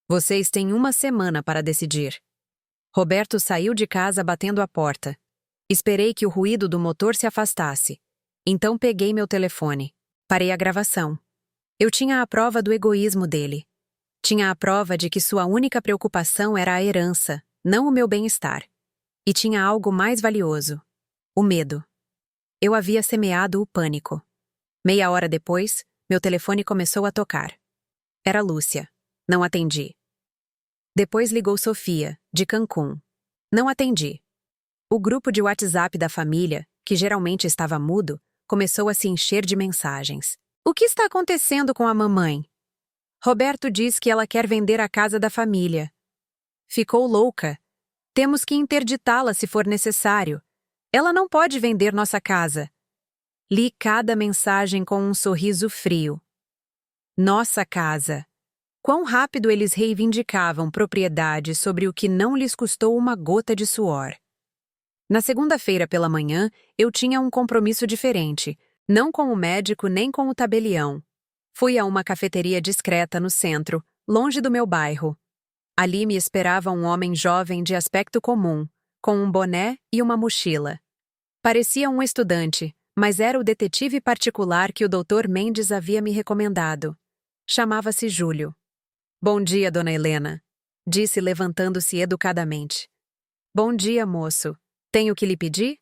S1: Vocês têm uma semana para decidir. Roberto saiu de casa batendo a porta. Esperei que o ruído do motor se afastasse. Então peguei meu telefone. Parei a gravação. Eu tinha a prova do egoísmo dele. Tinha a prova de que sua única preocupação era a herança, não o meu bem-estar. E tinha algo mais valioso: o medo. Eu havia semeado o pânico. Meia hora depois, meu telefone começou a tocar. Era Lúcia. Não atendi. Depois ligou Sofia, de Cancún. Não atendi. O grupo de WhatsApp da família, que geralmente estava mudo, começou a se encher de mensagens. O que está acontecendo com a mamãe? Roberto diz que ela quer vender a casa da família. Ficou louca. Temos que interditá-la se for necessário. Ela não pode vender nossa casa. Li cada mensagem com um sorriso frio. Nossa casa. Quão rápido eles reivindicavam propriedade sobre o que não lhes custou uma gota de suor. Na segunda-feira pela manhã, eu tinha um compromisso diferente, não com o médico nem com o tabelião. Fui a uma cafeteria discreta no centro, longe do meu bairro. Ali me esperava um homem jovem de aspecto comum, com um boné e uma mochila. Parecia um estudante, mas era o detetive particular que o Dr. Mendes havia me recomendado. Chamava-se Júlio. Bom dia, dona Helena, disse levantando-se educadamente. Bom dia, moço. Tenho que lhe pedir?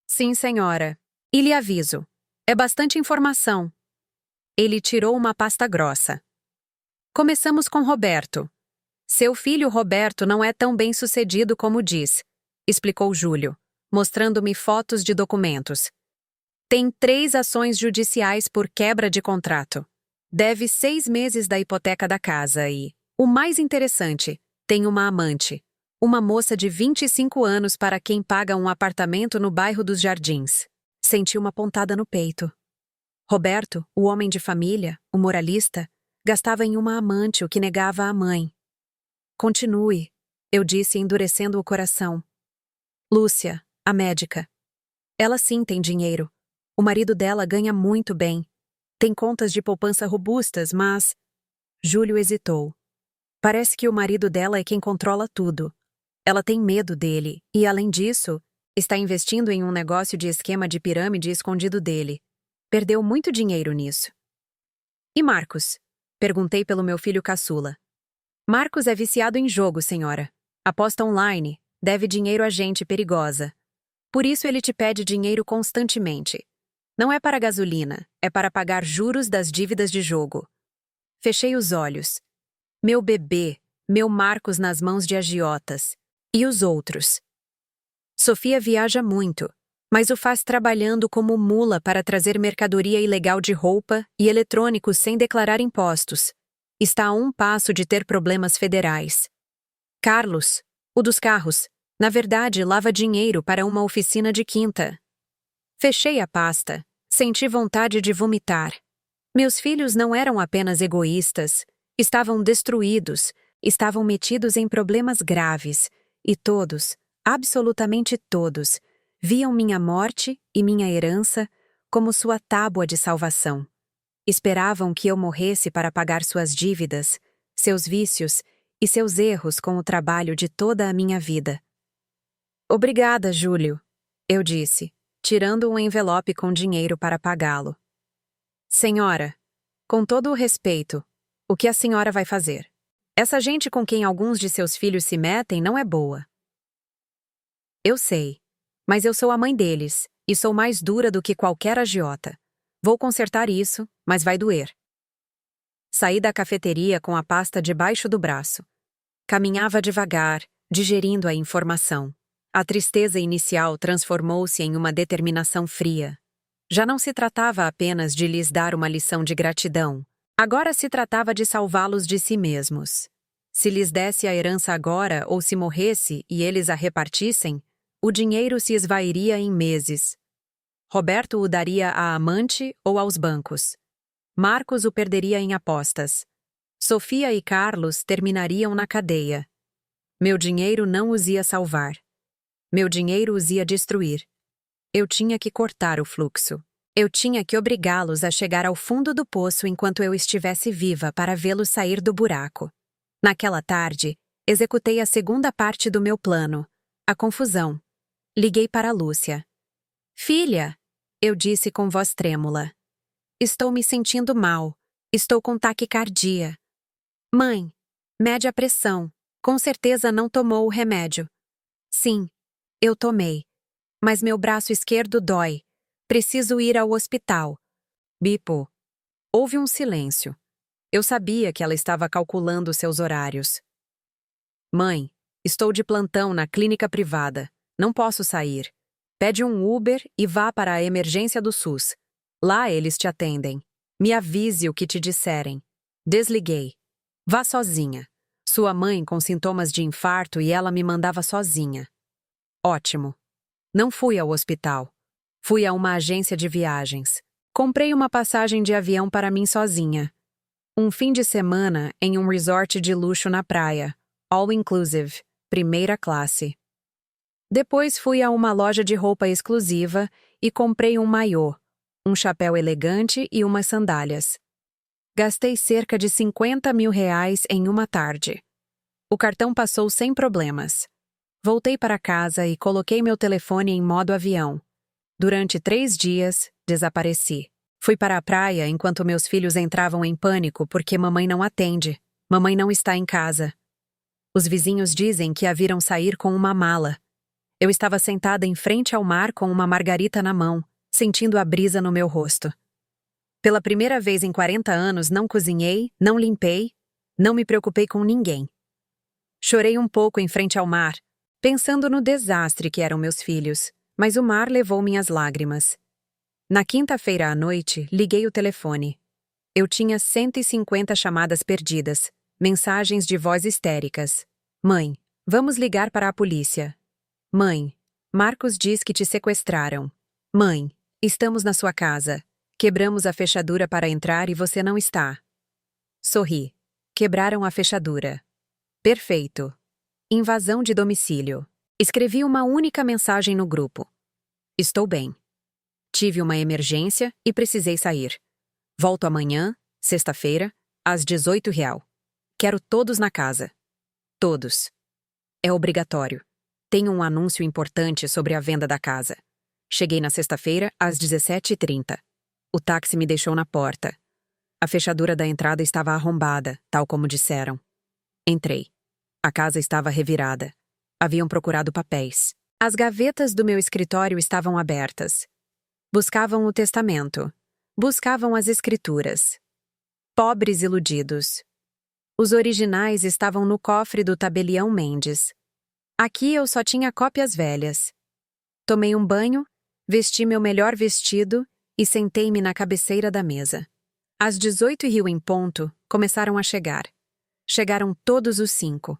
S1: Sim, senhora. E lhe aviso. É bastante informação. Ele tirou uma pasta grossa. Começamos com Roberto. Seu filho Roberto não é tão bem-sucedido como diz, explicou Júlio, mostrando-me fotos de documentos. Tem 3 ações judiciais por quebra de contrato. Deve 6 meses da hipoteca da casa e, o mais interessante, tem uma amante. Uma moça de 25 anos para quem paga um apartamento no bairro dos Jardins. Senti uma pontada no peito. Roberto, o homem de família, o moralista, gastava em uma amante o que negava à mãe. Continue, eu disse endurecendo o coração. Lúcia, a médica. Ela sim tem dinheiro. O marido dela ganha muito bem. Tem contas de poupança robustas, mas... Júlio hesitou. Parece que o marido dela é quem controla tudo. Ela tem medo dele e, além disso, está investindo em um negócio de esquema de pirâmide escondido dele. Perdeu muito dinheiro nisso. E Marcos? Perguntei pelo meu filho caçula. Marcos é viciado em jogo, senhora. Aposta online, deve dinheiro a gente perigosa. Por isso ele te pede dinheiro constantemente. Não é para gasolina, é para pagar juros das dívidas de jogo. Fechei os olhos. Meu bebê, meu Marcos nas mãos de agiotas. E os outros? Sofia viaja muito, mas o faz trabalhando como mula para trazer mercadoria ilegal de roupa e eletrônicos sem declarar impostos. Está a um passo de ter problemas federais. Carlos, o dos carros, na verdade lava dinheiro para uma oficina de quinta. Fechei a pasta. Senti vontade de vomitar. Meus filhos não eram apenas egoístas, estavam destruídos, estavam metidos em problemas graves, e todos, absolutamente todos, viam minha morte e minha herança como sua tábua de salvação. Esperavam que eu morresse para pagar suas dívidas, seus vícios e seus erros com o trabalho de toda a minha vida. Obrigada, Júlio, eu disse, tirando um envelope com dinheiro para pagá-lo. Senhora, com todo o respeito, o que a senhora vai fazer? Essa gente com quem alguns de seus filhos se metem não é boa. Eu sei, mas eu sou a mãe deles, e sou mais dura do que qualquer agiota. Vou consertar isso, mas vai doer. Saí da cafeteria com a pasta debaixo do braço. Caminhava devagar, digerindo a informação. A tristeza inicial transformou-se em uma determinação fria. Já não se tratava apenas de lhes dar uma lição de gratidão. Agora se tratava de salvá-los de si mesmos. Se lhes desse a herança agora ou se morresse e eles a repartissem, o dinheiro se esvairia em meses. Roberto o daria à amante ou aos bancos. Marcos o perderia em apostas. Sofia e Carlos terminariam na cadeia. Meu dinheiro não os ia salvar. Meu dinheiro os ia destruir. Eu tinha que cortar o fluxo. Eu tinha que obrigá-los a chegar ao fundo do poço enquanto eu estivesse viva para vê-los sair do buraco. Naquela tarde, executei a segunda parte do meu plano, a confusão. Liguei para Lúcia. Filha, eu disse com voz trêmula. Estou me sentindo mal. Estou com taquicardia. Mãe, mede a pressão. Com certeza não tomou o remédio. Sim, eu tomei. Mas meu braço esquerdo dói. Preciso ir ao hospital. Bipo. Houve um silêncio. Eu sabia que ela estava calculando seus horários. Mãe, estou de plantão na clínica privada. Não posso sair. Pede um Uber e vá para a emergência do SUS. Lá eles te atendem. Me avise o que te disserem. Desliguei. Vá sozinha. Sua mãe com sintomas de infarto e ela me mandava sozinha. Ótimo. Não fui ao hospital. Fui a uma agência de viagens. Comprei uma passagem de avião para mim sozinha. Um fim de semana em um resort de luxo na praia. All inclusive, primeira classe. Depois fui a uma loja de roupa exclusiva e comprei um maiô, um chapéu elegante e umas sandálias. Gastei cerca de R$50 mil em uma tarde. O cartão passou sem problemas. Voltei para casa e coloquei meu telefone em modo avião. Durante 3 dias, desapareci. Fui para a praia enquanto meus filhos entravam em pânico porque mamãe não atende. Mamãe não está em casa. Os vizinhos dizem que a viram sair com uma mala. Eu estava sentada em frente ao mar com uma margarita na mão, sentindo a brisa no meu rosto. Pela primeira vez em 40 anos não cozinhei, não limpei, não me preocupei com ninguém. Chorei um pouco em frente ao mar, pensando no desastre que eram meus filhos, mas o mar levou minhas lágrimas. Na quinta-feira à noite, liguei o telefone. Eu tinha 150 chamadas perdidas, mensagens de voz histéricas. Mãe, vamos ligar para a polícia. Mãe, Marcos diz que te sequestraram. Mãe, estamos na sua casa. Quebramos a fechadura para entrar e você não está. Sorri. Quebraram a fechadura. Perfeito. Invasão de domicílio. Escrevi uma única mensagem no grupo. Estou bem. Tive uma emergência e precisei sair. Volto amanhã, sexta-feira, às 18h. Quero todos na casa. Todos. É obrigatório. Tenho um anúncio importante sobre a venda da casa. Cheguei na sexta-feira, às 17h30. O táxi me deixou na porta. A fechadura da entrada estava arrombada, tal como disseram. Entrei. A casa estava revirada. Haviam procurado papéis. As gavetas do meu escritório estavam abertas. Buscavam o testamento. Buscavam as escrituras. Pobres iludidos. Os originais estavam no cofre do tabelião Mendes. Aqui eu só tinha cópias velhas. Tomei um banho, vesti meu melhor vestido e sentei-me na cabeceira da mesa. Às 18h em ponto, começaram a chegar. Chegaram todos os 5.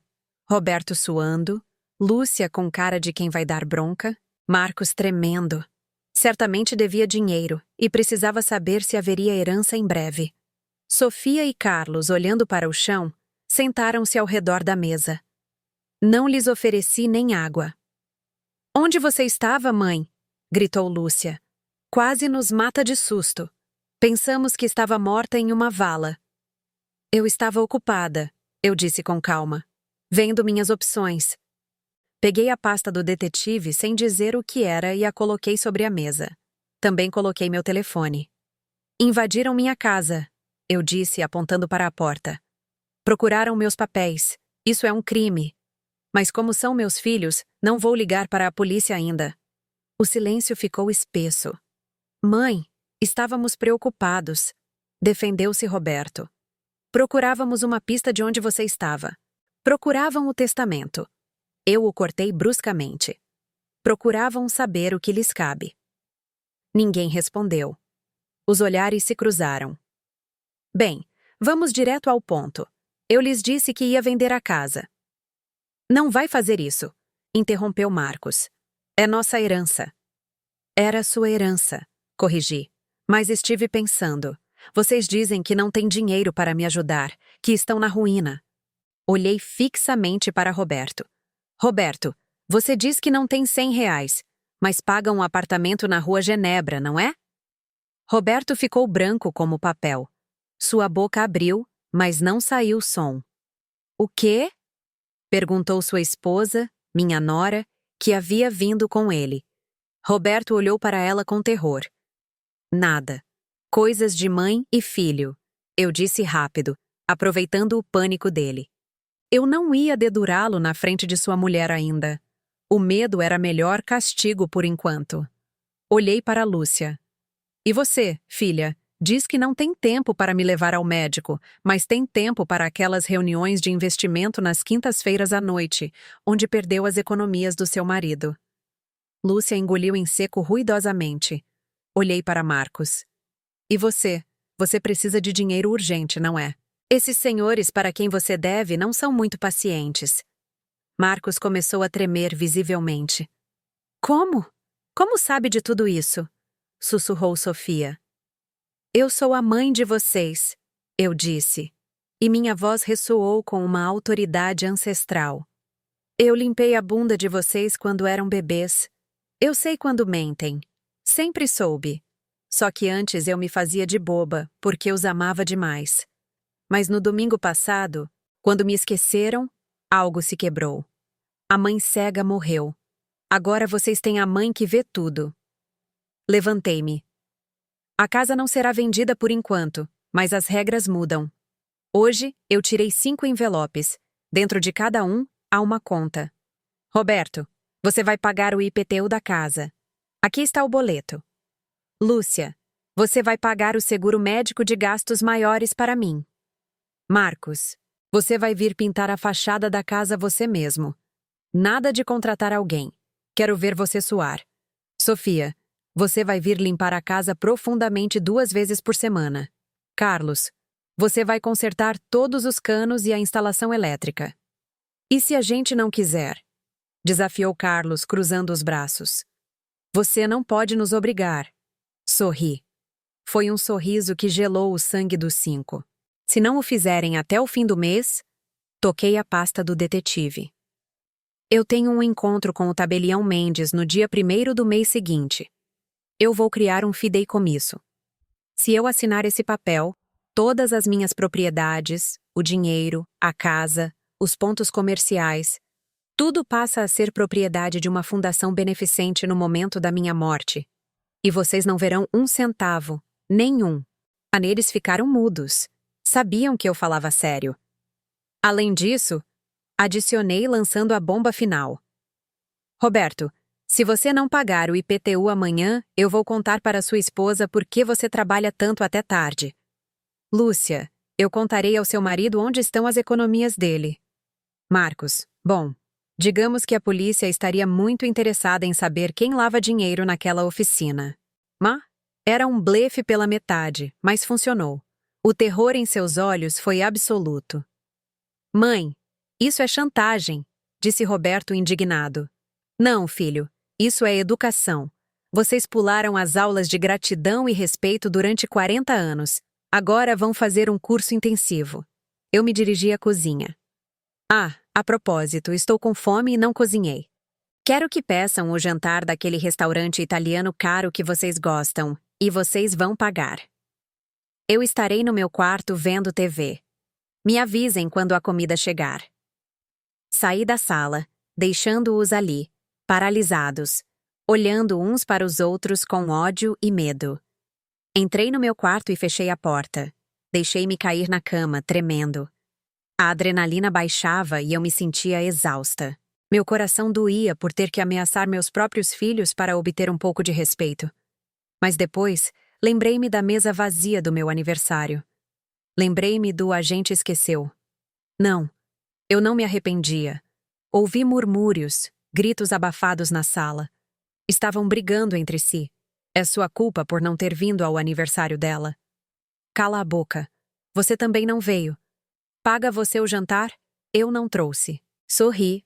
S1: Roberto suando, Lúcia com cara de quem vai dar bronca, Marcos tremendo. Certamente devia dinheiro e precisava saber se haveria herança em breve. Sofia e Carlos, olhando para o chão, sentaram-se ao redor da mesa. Não lhes ofereci nem água. "Onde você estava, mãe?" gritou Lúcia. "Quase nos mata de susto. Pensamos que estava morta em uma vala." "Eu estava ocupada", eu disse com calma, "vendo minhas opções." Peguei a pasta do detetive sem dizer o que era e a coloquei sobre a mesa. Também coloquei meu telefone. "Invadiram minha casa", eu disse apontando para a porta. "Procuraram meus papéis. Isso é um crime. Mas como são meus filhos, não vou ligar para a polícia ainda." O silêncio ficou espesso. "Mãe, estávamos preocupados", defendeu-se Roberto. "Procurávamos uma pista de onde você estava. Procuravam o testamento." Eu o cortei bruscamente. "Procuravam saber o que lhes cabe." Ninguém respondeu. Os olhares se cruzaram. "Bem, vamos direto ao ponto. Eu lhes disse que ia vender a casa." "Não vai fazer isso", interrompeu Marcos. "É nossa herança." "Era sua herança", corrigi. "Mas estive pensando. Vocês dizem que não têm dinheiro para me ajudar, que estão na ruína." Olhei fixamente para Roberto. "Roberto, você diz que não tem R$ 100, mas paga um apartamento na Rua Genebra, não é?" Roberto ficou branco como papel. Sua boca abriu, mas não saiu som. "O quê?" perguntou sua esposa, minha nora, que havia vindo com ele. Roberto olhou para ela com terror. "Nada. Coisas de mãe e filho", eu disse rápido, aproveitando o pânico dele. Eu não ia dedurá-lo na frente de sua mulher ainda. O medo era melhor castigo por enquanto. Olhei para Lúcia. "E você, filha, diz que não tem tempo para me levar ao médico, mas tem tempo para aquelas reuniões de investimento nas quintas-feiras à noite, onde perdeu as economias do seu marido." Lúcia engoliu em seco ruidosamente. Olhei para Marcos. "E você? Você precisa de dinheiro urgente, não é? Esses senhores para quem você deve não são muito pacientes." Marcos começou a tremer visivelmente. "Como? Como sabe de tudo isso?" sussurrou Sofia. "Eu sou a mãe de vocês", eu disse, e minha voz ressoou com uma autoridade ancestral. "Eu limpei a bunda de vocês quando eram bebês. Eu sei quando mentem. Sempre soube. Só que antes eu me fazia de boba, porque os amava demais. Mas no domingo passado, quando me esqueceram, algo se quebrou. A mãe cega morreu. Agora vocês têm a mãe que vê tudo." Levantei-me. "A casa não será vendida por enquanto, mas as regras mudam. Hoje, eu tirei 5 envelopes. Dentro de cada um, há uma conta. Roberto, você vai pagar o IPTU da casa. Aqui está o boleto. Lúcia, você vai pagar o seguro médico de gastos maiores para mim. Marcos, você vai vir pintar a fachada da casa você mesmo. Nada de contratar alguém. Quero ver você suar. Sofia, você vai vir limpar a casa profundamente 2 vezes por semana. Carlos, você vai consertar todos os canos e a instalação elétrica." "E se a gente não quiser?" desafiou Carlos, cruzando os braços. "Você não pode nos obrigar." Sorri. Foi um sorriso que gelou o sangue dos 5. "Se não o fizerem até o fim do mês..." Toquei a pasta do detetive. "Eu tenho um encontro com o tabelião Mendes no dia 1º do mês seguinte. Eu vou criar um fideicomisso. Se eu assinar esse papel, todas as minhas propriedades, o dinheiro, a casa, os pontos comerciais, tudo passa a ser propriedade de uma fundação beneficente no momento da minha morte. E vocês não verão 1 centavo, nenhum." Eles ficaram mudos. Sabiam que eu falava sério. "Além disso", adicionei lançando a bomba final, Roberto, se você não pagar o IPTU amanhã, eu vou contar para sua esposa por que você trabalha tanto até tarde. Lúcia, eu contarei ao seu marido onde estão as economias dele. Marcos, bom, digamos que a polícia estaria muito interessada em saber quem lava dinheiro naquela oficina. Era um blefe pela metade, mas funcionou. O terror em seus olhos foi absoluto. Mãe, isso é chantagem, disse Roberto indignado. Não, filho, isso é educação. Vocês pularam as aulas de gratidão e respeito durante 40 anos. Agora vão fazer um curso intensivo. Eu me dirigi à cozinha. A propósito, estou com fome e não cozinhei. Quero que peçam o jantar daquele restaurante italiano caro que vocês gostam, e vocês vão pagar. Eu estarei no meu quarto vendo TV. Me avisem quando a comida chegar. Saí da sala, deixando-os ali, paralisados, olhando uns para os outros com ódio e medo. Entrei no meu quarto e fechei a porta. Deixei-me cair na cama, tremendo. A adrenalina baixava e eu me sentia exausta. Meu coração doía por ter que ameaçar meus próprios filhos para obter um pouco de respeito. Mas depois, lembrei-me da mesa vazia do meu aniversário. Lembrei-me do "a gente esqueceu". Não, eu não me arrependia. Ouvi murmúrios, gritos abafados na sala. Estavam brigando entre si. É sua culpa por não ter vindo ao aniversário dela. Cala a boca. Você também não veio. Paga você o jantar? Eu não trouxe. Sorri.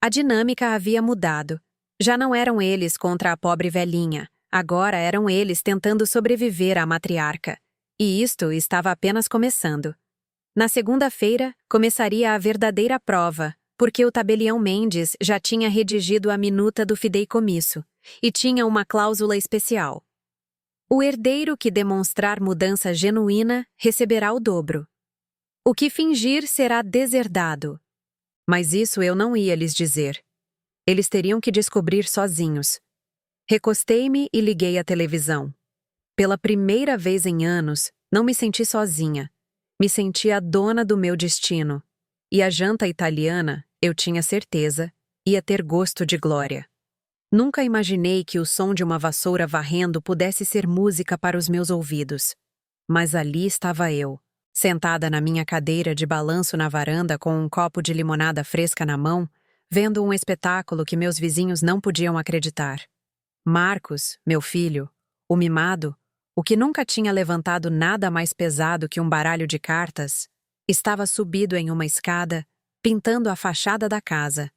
S1: A dinâmica havia mudado. Já não eram eles contra a pobre velhinha. Agora eram eles tentando sobreviver à matriarca. E isto estava apenas começando. Na segunda-feira, começaria a verdadeira prova, porque o tabelião Mendes já tinha redigido a minuta do fideicomisso e tinha uma cláusula especial. O herdeiro que demonstrar mudança genuína receberá o dobro. O que fingir será deserdado. Mas isso eu não ia lhes dizer. Eles teriam que descobrir sozinhos. Recostei-me e liguei a televisão. Pela primeira vez em anos, não me senti sozinha. Me senti a dona do meu destino. E a janta italiana, eu tinha certeza, ia ter gosto de glória. Nunca imaginei que o som de uma vassoura varrendo pudesse ser música para os meus ouvidos. Mas ali estava eu, sentada na minha cadeira de balanço na varanda com um copo de limonada fresca na mão, vendo um espetáculo que meus vizinhos não podiam acreditar. Marcos, meu filho, o mimado, o que nunca tinha levantado nada mais pesado que um baralho de cartas, estava subido em uma escada, pintando a fachada da casa.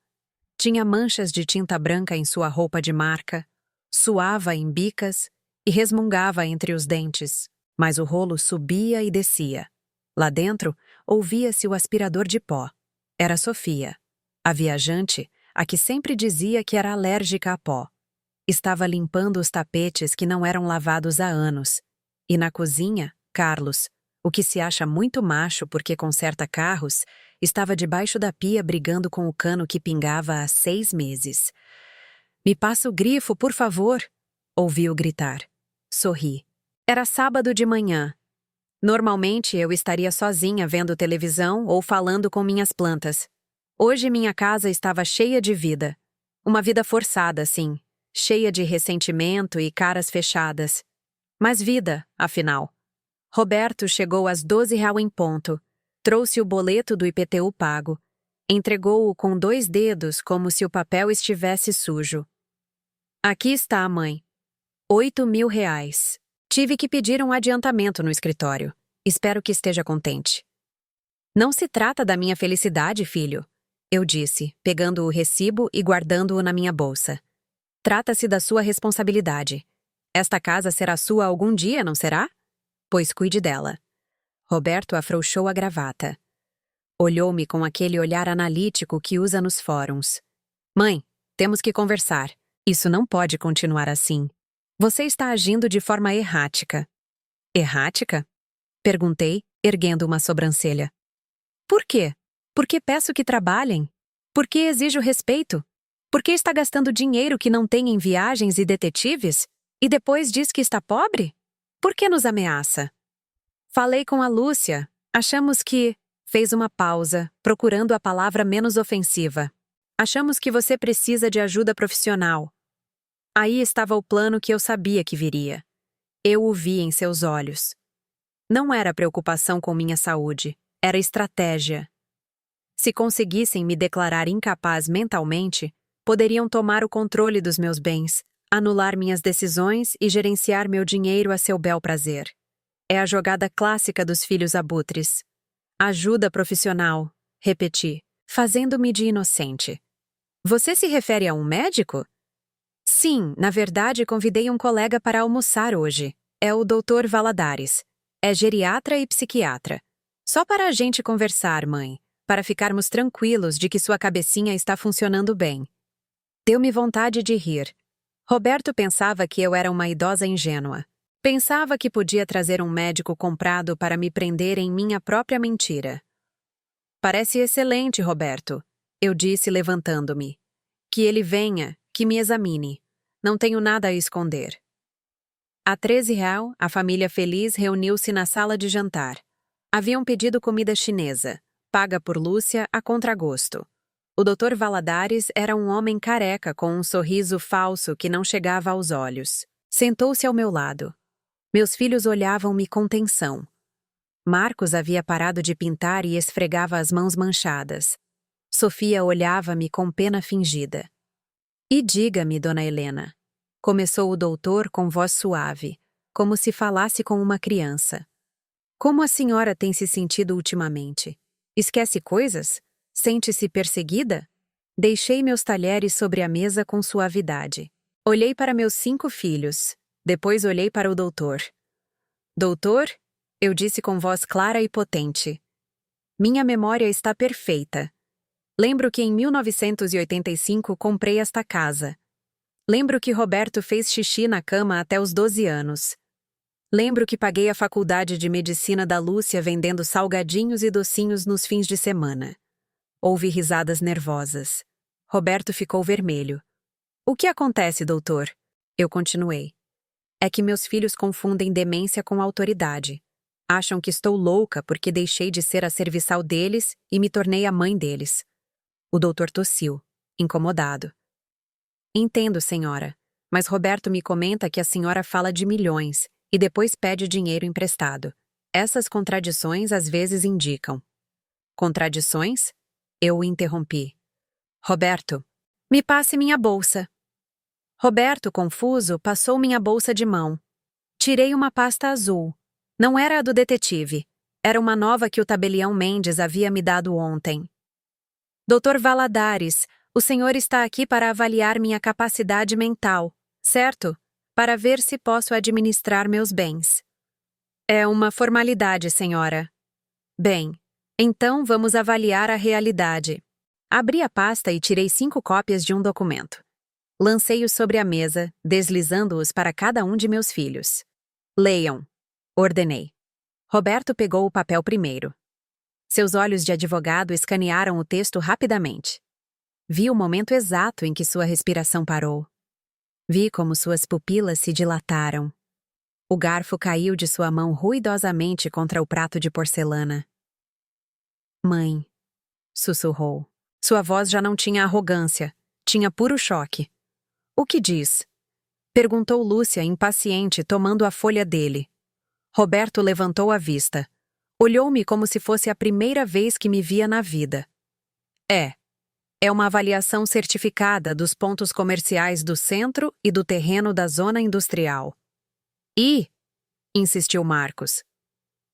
S1: Tinha manchas de tinta branca em sua roupa de marca, suava em bicas e resmungava entre os dentes, mas o rolo subia e descia. Lá dentro, ouvia-se o aspirador de pó. Era Sofia, a viajante, a que sempre dizia que era alérgica a pó. Estava limpando os tapetes que não eram lavados há anos. E na cozinha, Carlos, o que se acha muito macho porque conserta carros, estava debaixo da pia brigando com o cano que pingava há 6 meses. "Me passa o grifo, por favor!" Ouvi-o gritar. Sorri. Era sábado de manhã. Normalmente eu estaria sozinha vendo televisão ou falando com minhas plantas. Hoje minha casa estava cheia de vida. Uma vida forçada, sim. Cheia de ressentimento e caras fechadas. Mas vida, afinal. Roberto chegou às 12h em ponto. Trouxe o boleto do IPTU pago. Entregou-o com 2 dedos como se o papel estivesse sujo. "Aqui está, mãe. 8.000 reais. Tive que pedir um adiantamento no escritório. Espero que esteja contente." "Não se trata da minha felicidade, filho," eu disse, pegando o recibo e guardando-o na minha bolsa. "Trata-se da sua responsabilidade. Esta casa será sua algum dia, não será? Pois cuide dela." Roberto afrouxou a gravata. Olhou-me com aquele olhar analítico que usa nos fóruns. "Mãe, temos que conversar. Isso não pode continuar assim. Você está agindo de forma errática." "Errática?" perguntei, erguendo uma sobrancelha. "Por quê? Por que peço que trabalhem? Por que exijo respeito? Por que está gastando dinheiro que não tem em viagens e detetives? E depois diz que está pobre? Por que nos ameaça?" "Falei com a Lúcia. Achamos que..." Fez uma pausa, procurando a palavra menos ofensiva. Achamos que você precisa de ajuda profissional. Aí estava o plano que eu sabia que viria. Eu o vi em seus olhos. Não era preocupação com minha saúde, era estratégia. Se conseguissem me declarar incapaz mentalmente, poderiam tomar o controle dos meus bens, anular minhas decisões e gerenciar meu dinheiro a seu bel prazer. É a jogada clássica dos filhos abutres. Ajuda profissional, repeti, fazendo-me de inocente. Você se refere a um médico? Sim, na verdade convidei um colega para almoçar hoje. É o Dr. Valadares. É geriatra e psiquiatra. Só para a gente conversar, mãe, para ficarmos tranquilos de que sua cabecinha está funcionando bem. Deu-me vontade de rir. Roberto pensava que eu era uma idosa ingênua. Pensava que podia trazer um médico comprado para me prender em minha própria mentira. Parece excelente, Roberto, eu disse levantando-me. Que ele venha, que me examine. Não tenho nada a esconder. À 13 real, a família feliz reuniu-se na sala de jantar. Haviam pedido comida chinesa, paga por Lúcia a contragosto. O Dr. Valadares era um homem careca com um sorriso falso que não chegava aos olhos. Sentou-se ao meu lado. Meus filhos olhavam-me com tensão. Marcos havia parado de pintar e esfregava as mãos manchadas. Sofia olhava-me com pena fingida. E diga-me, dona Helena, começou o doutor com voz suave, como se falasse com uma criança. Como a senhora tem se sentido ultimamente? Esquece coisas? Sente-se perseguida? Deixei meus talheres sobre a mesa com suavidade. Olhei para meus 5 filhos. Depois olhei para o doutor. Doutor? Eu disse com voz clara e potente. Minha memória está perfeita. Lembro que em 1985 comprei esta casa. Lembro que Roberto fez xixi na cama até os 12 anos. Lembro que paguei a faculdade de medicina da Lúcia vendendo salgadinhos e docinhos nos fins de semana. Houve risadas nervosas. Roberto ficou vermelho. O que acontece, doutor? Eu continuei. É que meus filhos confundem demência com autoridade. Acham que estou louca porque deixei de ser a serviçal deles e me tornei a mãe deles. O doutor tossiu, incomodado. Entendo, senhora, mas Roberto me comenta que a senhora fala de milhões e depois pede dinheiro emprestado. Essas contradições às vezes indicam. Contradições? Eu o interrompi. Roberto, me passe minha bolsa. Roberto, confuso, passou minha bolsa de mão. Tirei uma pasta azul. Não era a do detetive. Era uma nova que o tabelião Mendes havia me dado ontem. Dr. Valadares, o senhor está aqui para avaliar minha capacidade mental, certo? Para ver se posso administrar meus bens. É uma formalidade, senhora. Bem, então vamos avaliar a realidade. Abri a pasta e tirei 5 cópias de um documento. Lancei-os sobre a mesa, deslizando-os para cada um de meus filhos. Leiam, ordenei. Roberto pegou o papel primeiro. Seus olhos de advogado escanearam o texto rapidamente. Vi o momento exato em que sua respiração parou. Vi como suas pupilas se dilataram. O garfo caiu de sua mão ruidosamente contra o prato de porcelana. Mãe, sussurrou. Sua voz já não tinha arrogância, tinha puro choque. O que diz? Perguntou Lúcia, impaciente, tomando a folha dele. Roberto levantou a vista. Olhou-me como se fosse a primeira vez que me via na vida. É uma avaliação certificada dos pontos comerciais do centro e do terreno da zona industrial. E, insistiu Marcos,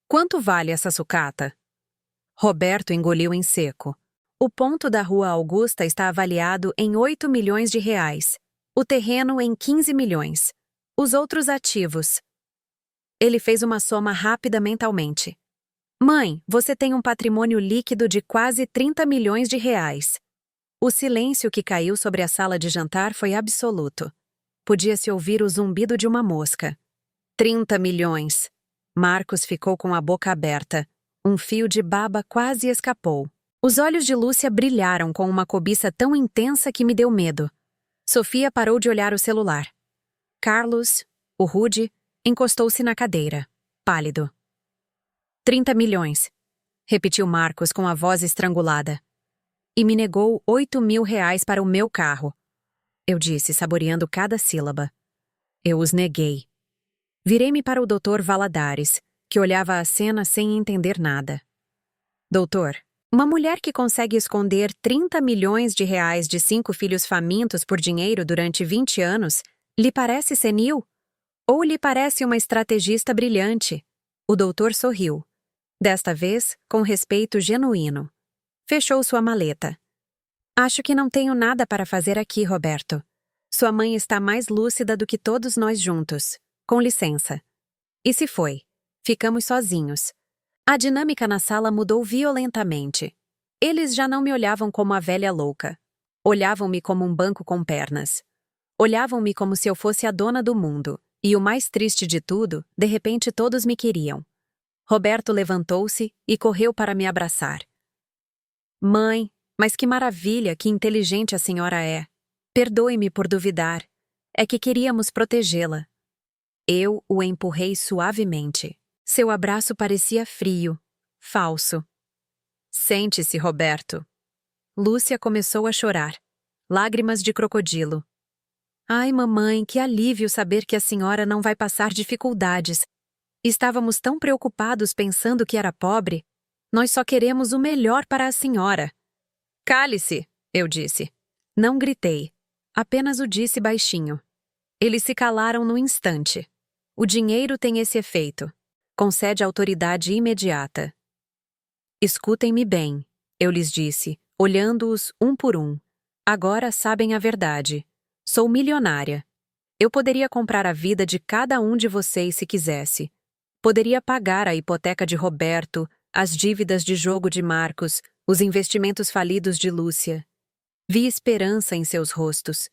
S1: quanto vale essa sucata? Roberto engoliu em seco. O ponto da Rua Augusta está avaliado em 8 milhões de reais. O terreno em 15 milhões. Os outros ativos. Ele fez uma soma rápida mentalmente. Mãe, você tem um patrimônio líquido de quase 30 milhões de reais. O silêncio que caiu sobre a sala de jantar foi absoluto. Podia-se ouvir o zumbido de uma mosca. 30 milhões. Marcos ficou com a boca aberta. Um fio de baba quase escapou. Os olhos de Lúcia brilharam com uma cobiça tão intensa que me deu medo. Sofia parou de olhar o celular. Carlos, o rude, encostou-se na cadeira, pálido. 30 milhões, repetiu Marcos com a voz estrangulada. e me negou 8.000 reais para o meu carro. Eu disse, saboreando cada sílaba. Eu os neguei. Virei-me para o Dr. Valadares, que olhava a cena sem entender nada. Doutor, uma mulher que consegue esconder 30 milhões de reais de 5 filhos famintos por dinheiro durante 20 anos, lhe parece senil? Ou lhe parece uma estrategista brilhante? O doutor sorriu. Desta vez, com respeito genuíno. Fechou sua maleta. Acho que não tenho nada para fazer aqui, Roberto. Sua mãe está mais lúcida do que todos nós juntos. Com licença. E se foi. Ficamos sozinhos. A dinâmica na sala mudou violentamente. Eles já não me olhavam como a velha louca. Olhavam-me como um banco com pernas. Olhavam-me como se eu fosse a dona do mundo. E o mais triste de tudo, de repente todos me queriam. Roberto levantou-se e correu para me abraçar. Mãe, mas que maravilha, que inteligente a senhora é. Perdoe-me por duvidar. É que queríamos protegê-la. Eu o empurrei suavemente. Seu abraço parecia frio, falso. Sente-se, Roberto. Lúcia começou a chorar. Lágrimas de crocodilo. Ai, mamãe, que alívio saber que a senhora não vai passar dificuldades. Estávamos tão preocupados pensando que era pobre. Nós só queremos o melhor para a senhora. Cale-se, eu disse. Não gritei. Apenas o disse baixinho. Eles se calaram no instante. O dinheiro tem esse efeito. Concede autoridade imediata. Escutem-me bem, eu lhes disse, olhando-os um por um. Agora sabem a verdade. Sou milionária. Eu poderia comprar a vida de cada um de vocês se quisesse. Poderia pagar a hipoteca de Roberto, as dívidas de jogo de Marcos, os investimentos falidos de Lúcia. Vi esperança em seus rostos.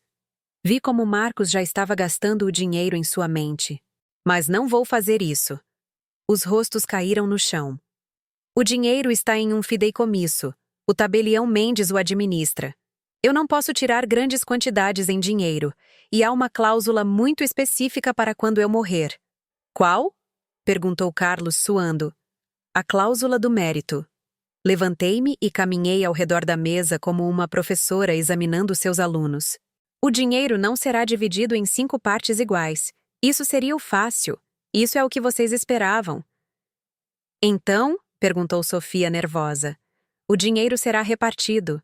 S1: Vi como Marcos já estava gastando o dinheiro em sua mente. Mas não vou fazer isso. Os rostos caíram no chão. O dinheiro está em um fideicomisso. O tabelião Mendes o administra. Eu não posso tirar grandes quantidades em dinheiro, e há uma cláusula muito específica para quando eu morrer. Qual? Perguntou Carlos, suando. A cláusula do mérito. Levantei-me e caminhei ao redor da mesa como uma professora examinando seus alunos. O dinheiro não será dividido em 5 partes iguais. Isso seria o fácil. Isso é o que vocês esperavam. Então, perguntou Sofia nervosa, o dinheiro será repartido,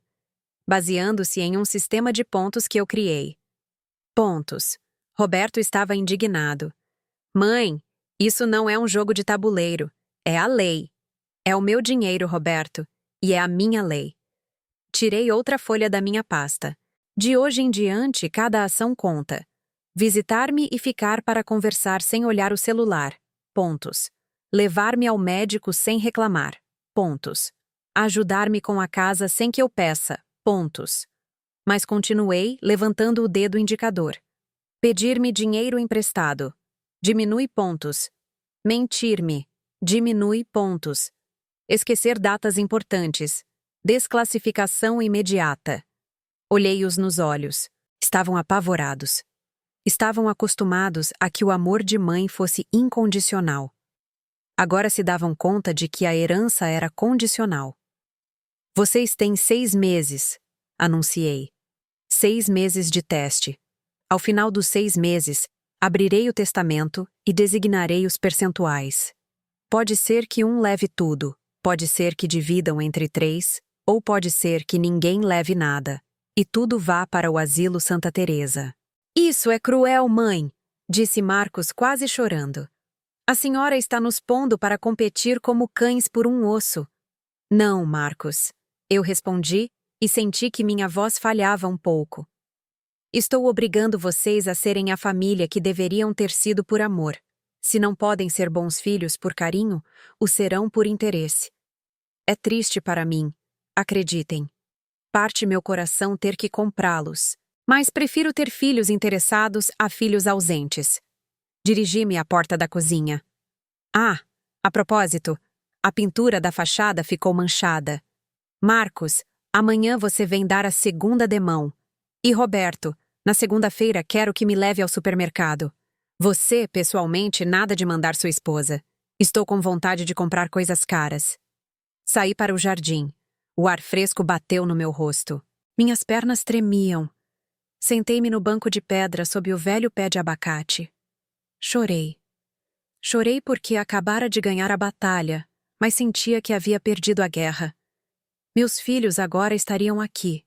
S1: baseando-se em um sistema de pontos que eu criei. Pontos. Roberto estava indignado. Mãe, isso não é um jogo de tabuleiro. É a lei. É o meu dinheiro, Roberto, e é a minha lei. Tirei outra folha da minha pasta. De hoje em diante, cada ação conta. Visitar-me e ficar para conversar sem olhar o celular. Pontos. Levar-me ao médico sem reclamar. Pontos. Ajudar-me com a casa sem que eu peça. Pontos. Mas continuei, levantando o dedo indicador. Pedir-me dinheiro emprestado. Diminui pontos. Mentir-me. Diminui pontos. Esquecer datas importantes. Desclassificação imediata. Olhei-os nos olhos. Estavam apavorados. Estavam acostumados a que o amor de mãe fosse incondicional. Agora se davam conta de que a herança era condicional. Vocês têm 6 meses, anunciei. 6 meses de teste. Ao final dos 6 meses, abrirei o testamento e designarei os percentuais. Pode ser que um leve tudo, pode ser que dividam entre 3, ou pode ser que ninguém leve nada, e tudo vá para o asilo Santa Teresa. Isso é cruel, mãe, disse Marcos quase chorando. A senhora está nos pondo para competir como cães por um osso. Não, Marcos. Eu respondi e senti que minha voz falhava um pouco. Estou obrigando vocês a serem a família que deveriam ter sido por amor. Se não podem ser bons filhos por carinho, o serão por interesse. É triste para mim, acreditem. Parte meu coração ter que comprá-los. Mas prefiro ter filhos interessados a filhos ausentes. Dirigi-me à porta da cozinha. Ah, a propósito, a pintura da fachada ficou manchada. Marcos, amanhã você vem dar a segunda demão. E Roberto, na segunda-feira quero que me leve ao supermercado. Você, pessoalmente, nada de mandar sua esposa. Estou com vontade de comprar coisas caras. Saí para o jardim. O ar fresco bateu no meu rosto. Minhas pernas tremiam. Sentei-me no banco de pedra sob o velho pé de abacate. Chorei. Chorei porque acabara de ganhar a batalha, mas sentia que havia perdido a guerra. Meus filhos agora estariam aqui.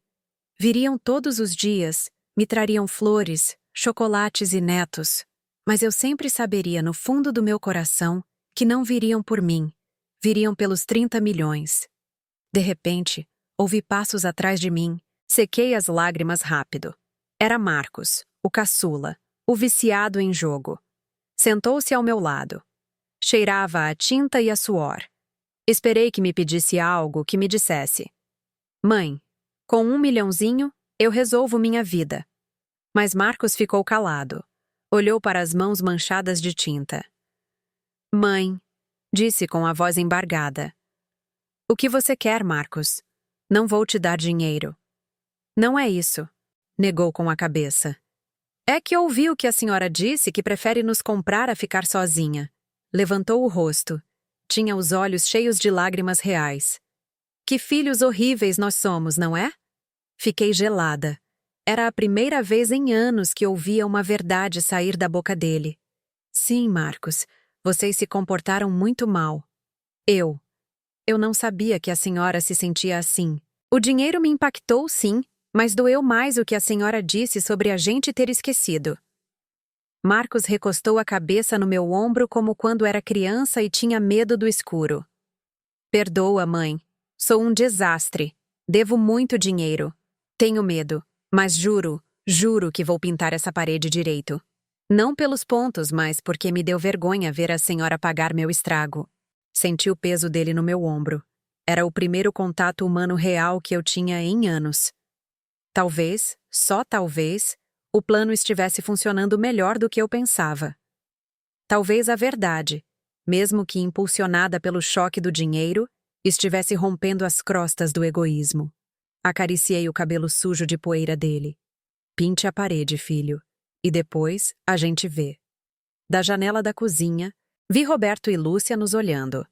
S1: Viriam todos os dias, me trariam flores, chocolates e netos, mas eu sempre saberia no fundo do meu coração que não viriam por mim, viriam pelos 30 milhões. De repente, ouvi passos atrás de mim, sequei as lágrimas rápido. Era Marcos, o caçula, o viciado em jogo. Sentou-se ao meu lado. Cheirava a tinta e a suor. Esperei que me pedisse algo, que me dissesse: Mãe, com 1 milhãozinho, eu resolvo minha vida. Mas Marcos ficou calado. Olhou para as mãos manchadas de tinta. Mãe, disse com a voz embargada. O que você quer, Marcos? Não vou te dar dinheiro. Não é isso, negou com a cabeça. É que ouvi o que a senhora disse que prefere nos comprar a ficar sozinha. Levantou o rosto. Tinha os olhos cheios de lágrimas reais. Que filhos horríveis nós somos, não é? Fiquei gelada. Era a primeira vez em anos que ouvia uma verdade sair da boca dele. Sim, Marcos, vocês se comportaram muito mal. Eu não sabia que a senhora se sentia assim. O dinheiro me impactou, sim, mas doeu mais o que a senhora disse sobre a gente ter esquecido. Marcos recostou a cabeça no meu ombro como quando era criança e tinha medo do escuro. Perdoa, mãe. Sou um desastre. Devo muito dinheiro. Tenho medo, mas juro que vou pintar essa parede direito. Não pelos pontos, mas porque me deu vergonha ver a senhora pagar meu estrago. Senti o peso dele no meu ombro. Era o primeiro contato humano real que eu tinha em anos. Talvez, só talvez, o plano estivesse funcionando melhor do que eu pensava. Talvez a verdade, mesmo que impulsionada pelo choque do dinheiro, estivesse rompendo as crostas do egoísmo. Acariciei o cabelo sujo de poeira dele. Pinte a parede, filho. E depois a gente vê. Da janela da cozinha, vi Roberto e Lúcia nos olhando.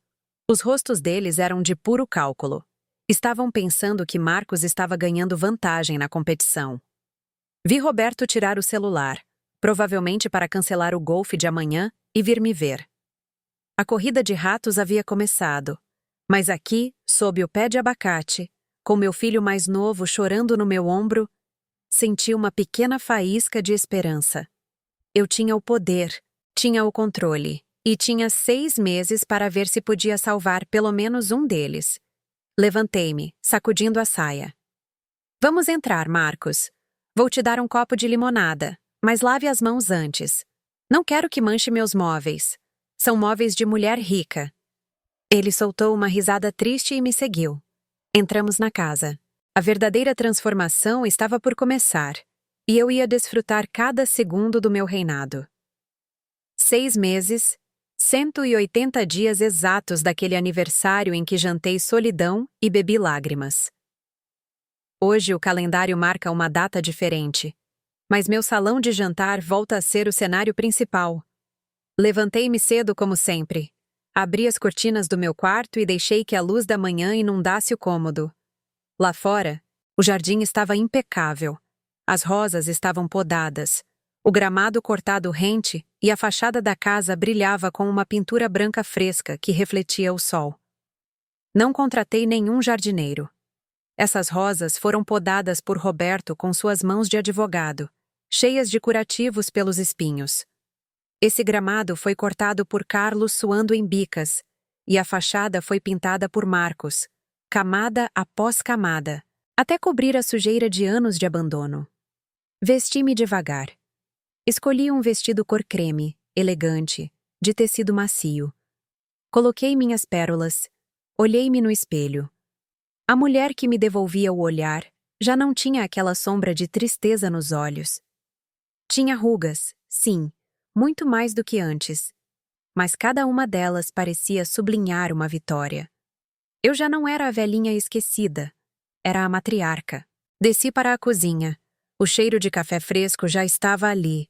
S1: Os rostos deles eram de puro cálculo. Estavam pensando que Marcos estava ganhando vantagem na competição. Vi Roberto tirar o celular, provavelmente para cancelar o golfe de amanhã e vir me ver. A corrida de ratos havia começado, mas aqui, sob o pé de abacate, com meu filho mais novo chorando no meu ombro, senti uma pequena faísca de esperança. Eu tinha o poder, tinha o controle, e tinha 6 meses para ver se podia salvar pelo menos um deles. Levantei-me, sacudindo a saia. Vamos entrar, Marcos. Vou te dar um copo de limonada, mas lave as mãos antes. Não quero que manche meus móveis. São móveis de mulher rica. Ele soltou uma risada triste e me seguiu. Entramos na casa. A verdadeira transformação estava por começar, e eu ia desfrutar cada segundo do meu reinado. 6 meses, 180 dias exatos daquele aniversário em que jantei solidão e bebi lágrimas. Hoje o calendário marca uma data diferente, mas meu salão de jantar volta a ser o cenário principal. Levantei-me cedo como sempre. Abri as cortinas do meu quarto e deixei que a luz da manhã inundasse o cômodo. Lá fora, o jardim estava impecável. As rosas estavam podadas, o gramado cortado rente e a fachada da casa brilhava com uma pintura branca fresca que refletia o sol. Não contratei nenhum jardineiro. Essas rosas foram podadas por Roberto com suas mãos de advogado, cheias de curativos pelos espinhos. Esse gramado foi cortado por Carlos suando em bicas, e a fachada foi pintada por Marcos, camada após camada, até cobrir a sujeira de anos de abandono. Vesti-me devagar. Escolhi um vestido cor creme, elegante, de tecido macio. Coloquei minhas pérolas, olhei-me no espelho. A mulher que me devolvia o olhar já não tinha aquela sombra de tristeza nos olhos. Tinha rugas, sim, muito mais do que antes, mas cada uma delas parecia sublinhar uma vitória. Eu já não era a velhinha esquecida, era a matriarca. Desci para a cozinha. O cheiro de café fresco já estava ali.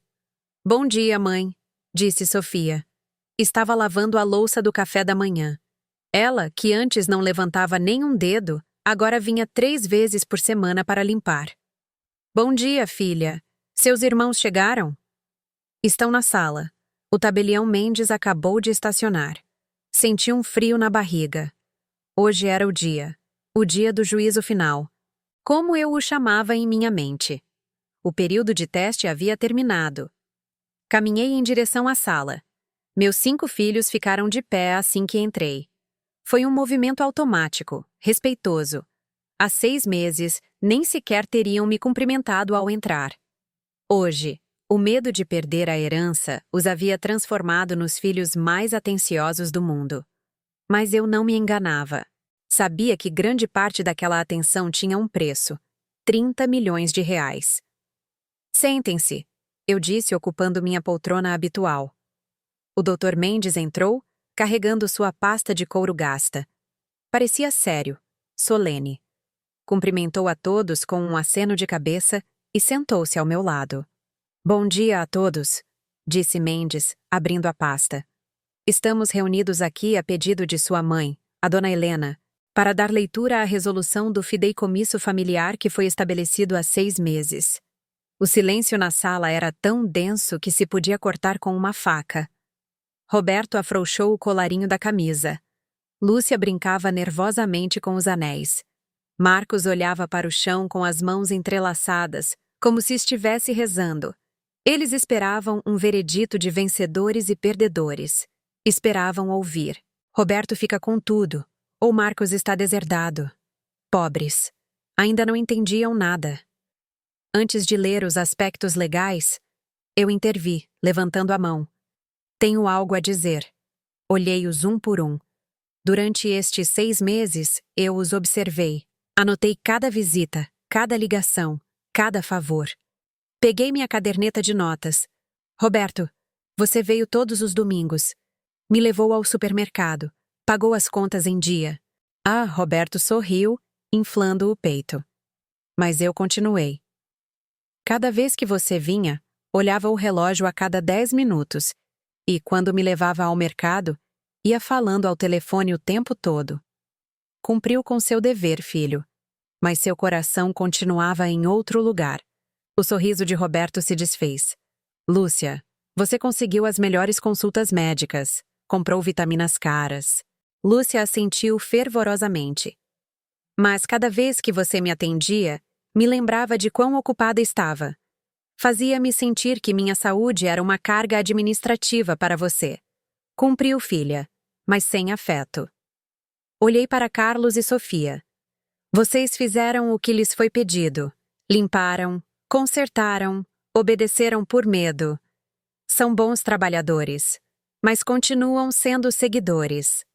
S1: Bom dia, mãe, disse Sofia. Estava lavando a louça do café da manhã. Ela, que antes não levantava nem um dedo, Agora vinha 3 vezes por semana para limpar. Bom dia, filha. Seus irmãos chegaram? Estão na sala. O tabelião Mendes acabou de estacionar. Senti um frio na barriga. Hoje era o dia do juízo final. Como eu o chamava em minha mente. O período de teste havia terminado. Caminhei em direção à sala. Meus 5 filhos ficaram de pé assim que entrei. Foi um movimento automático, respeitoso. Há 6 meses, nem sequer teriam me cumprimentado ao entrar. Hoje, o medo de perder a herança os havia transformado nos filhos mais atenciosos do mundo. Mas eu não me enganava. Sabia que grande parte daquela atenção tinha um preço: 30 milhões de reais. Sentem-se, eu disse ocupando minha poltrona habitual. O Dr. Mendes entrou, carregando sua pasta de couro gasta. Parecia sério, solene. Cumprimentou a todos com um aceno de cabeça e sentou-se ao meu lado. Bom dia a todos, disse Mendes, abrindo a pasta. Estamos reunidos aqui a pedido de sua mãe, a dona Helena, para dar leitura à resolução do fideicomisso familiar que foi estabelecido há 6 meses. O silêncio na sala era tão denso que se podia cortar com uma faca. Roberto afrouxou o colarinho da camisa. Lúcia brincava nervosamente com os anéis. Marcos olhava para o chão com as mãos entrelaçadas, como se estivesse rezando. Eles esperavam um veredito de vencedores e perdedores. Esperavam ouvir. Roberto fica com tudo, ou Marcos está deserdado. Pobres. Ainda não entendiam nada. Antes de ler os aspectos legais, eu intervi, levantando a mão. Tenho algo a dizer. Olhei-os um por um. Durante estes 6 meses, eu os observei. Anotei cada visita, cada ligação, cada favor. Peguei minha caderneta de notas. Roberto, você veio todos os domingos. Me levou ao supermercado. Pagou as contas em dia. Ah, Roberto sorriu, inflando o peito. Mas eu continuei. Cada vez que você vinha, olhava o relógio a cada 10 minutos. E, quando me levava ao mercado, ia falando ao telefone o tempo todo. Cumpriu com seu dever, filho. Mas seu coração continuava em outro lugar. O sorriso de Roberto se desfez. Lúcia, você conseguiu as melhores consultas médicas. Comprou vitaminas caras. Lúcia assentiu fervorosamente. Mas cada vez que você me atendia, me lembrava de quão ocupada estava. Fazia-me sentir que minha saúde era uma carga administrativa para você. Cumpriu, filha, mas sem afeto. Olhei para Carlos e Sofia. Vocês fizeram o que lhes foi pedido. Limparam, consertaram, obedeceram por medo. São bons trabalhadores, mas continuam sendo seguidores.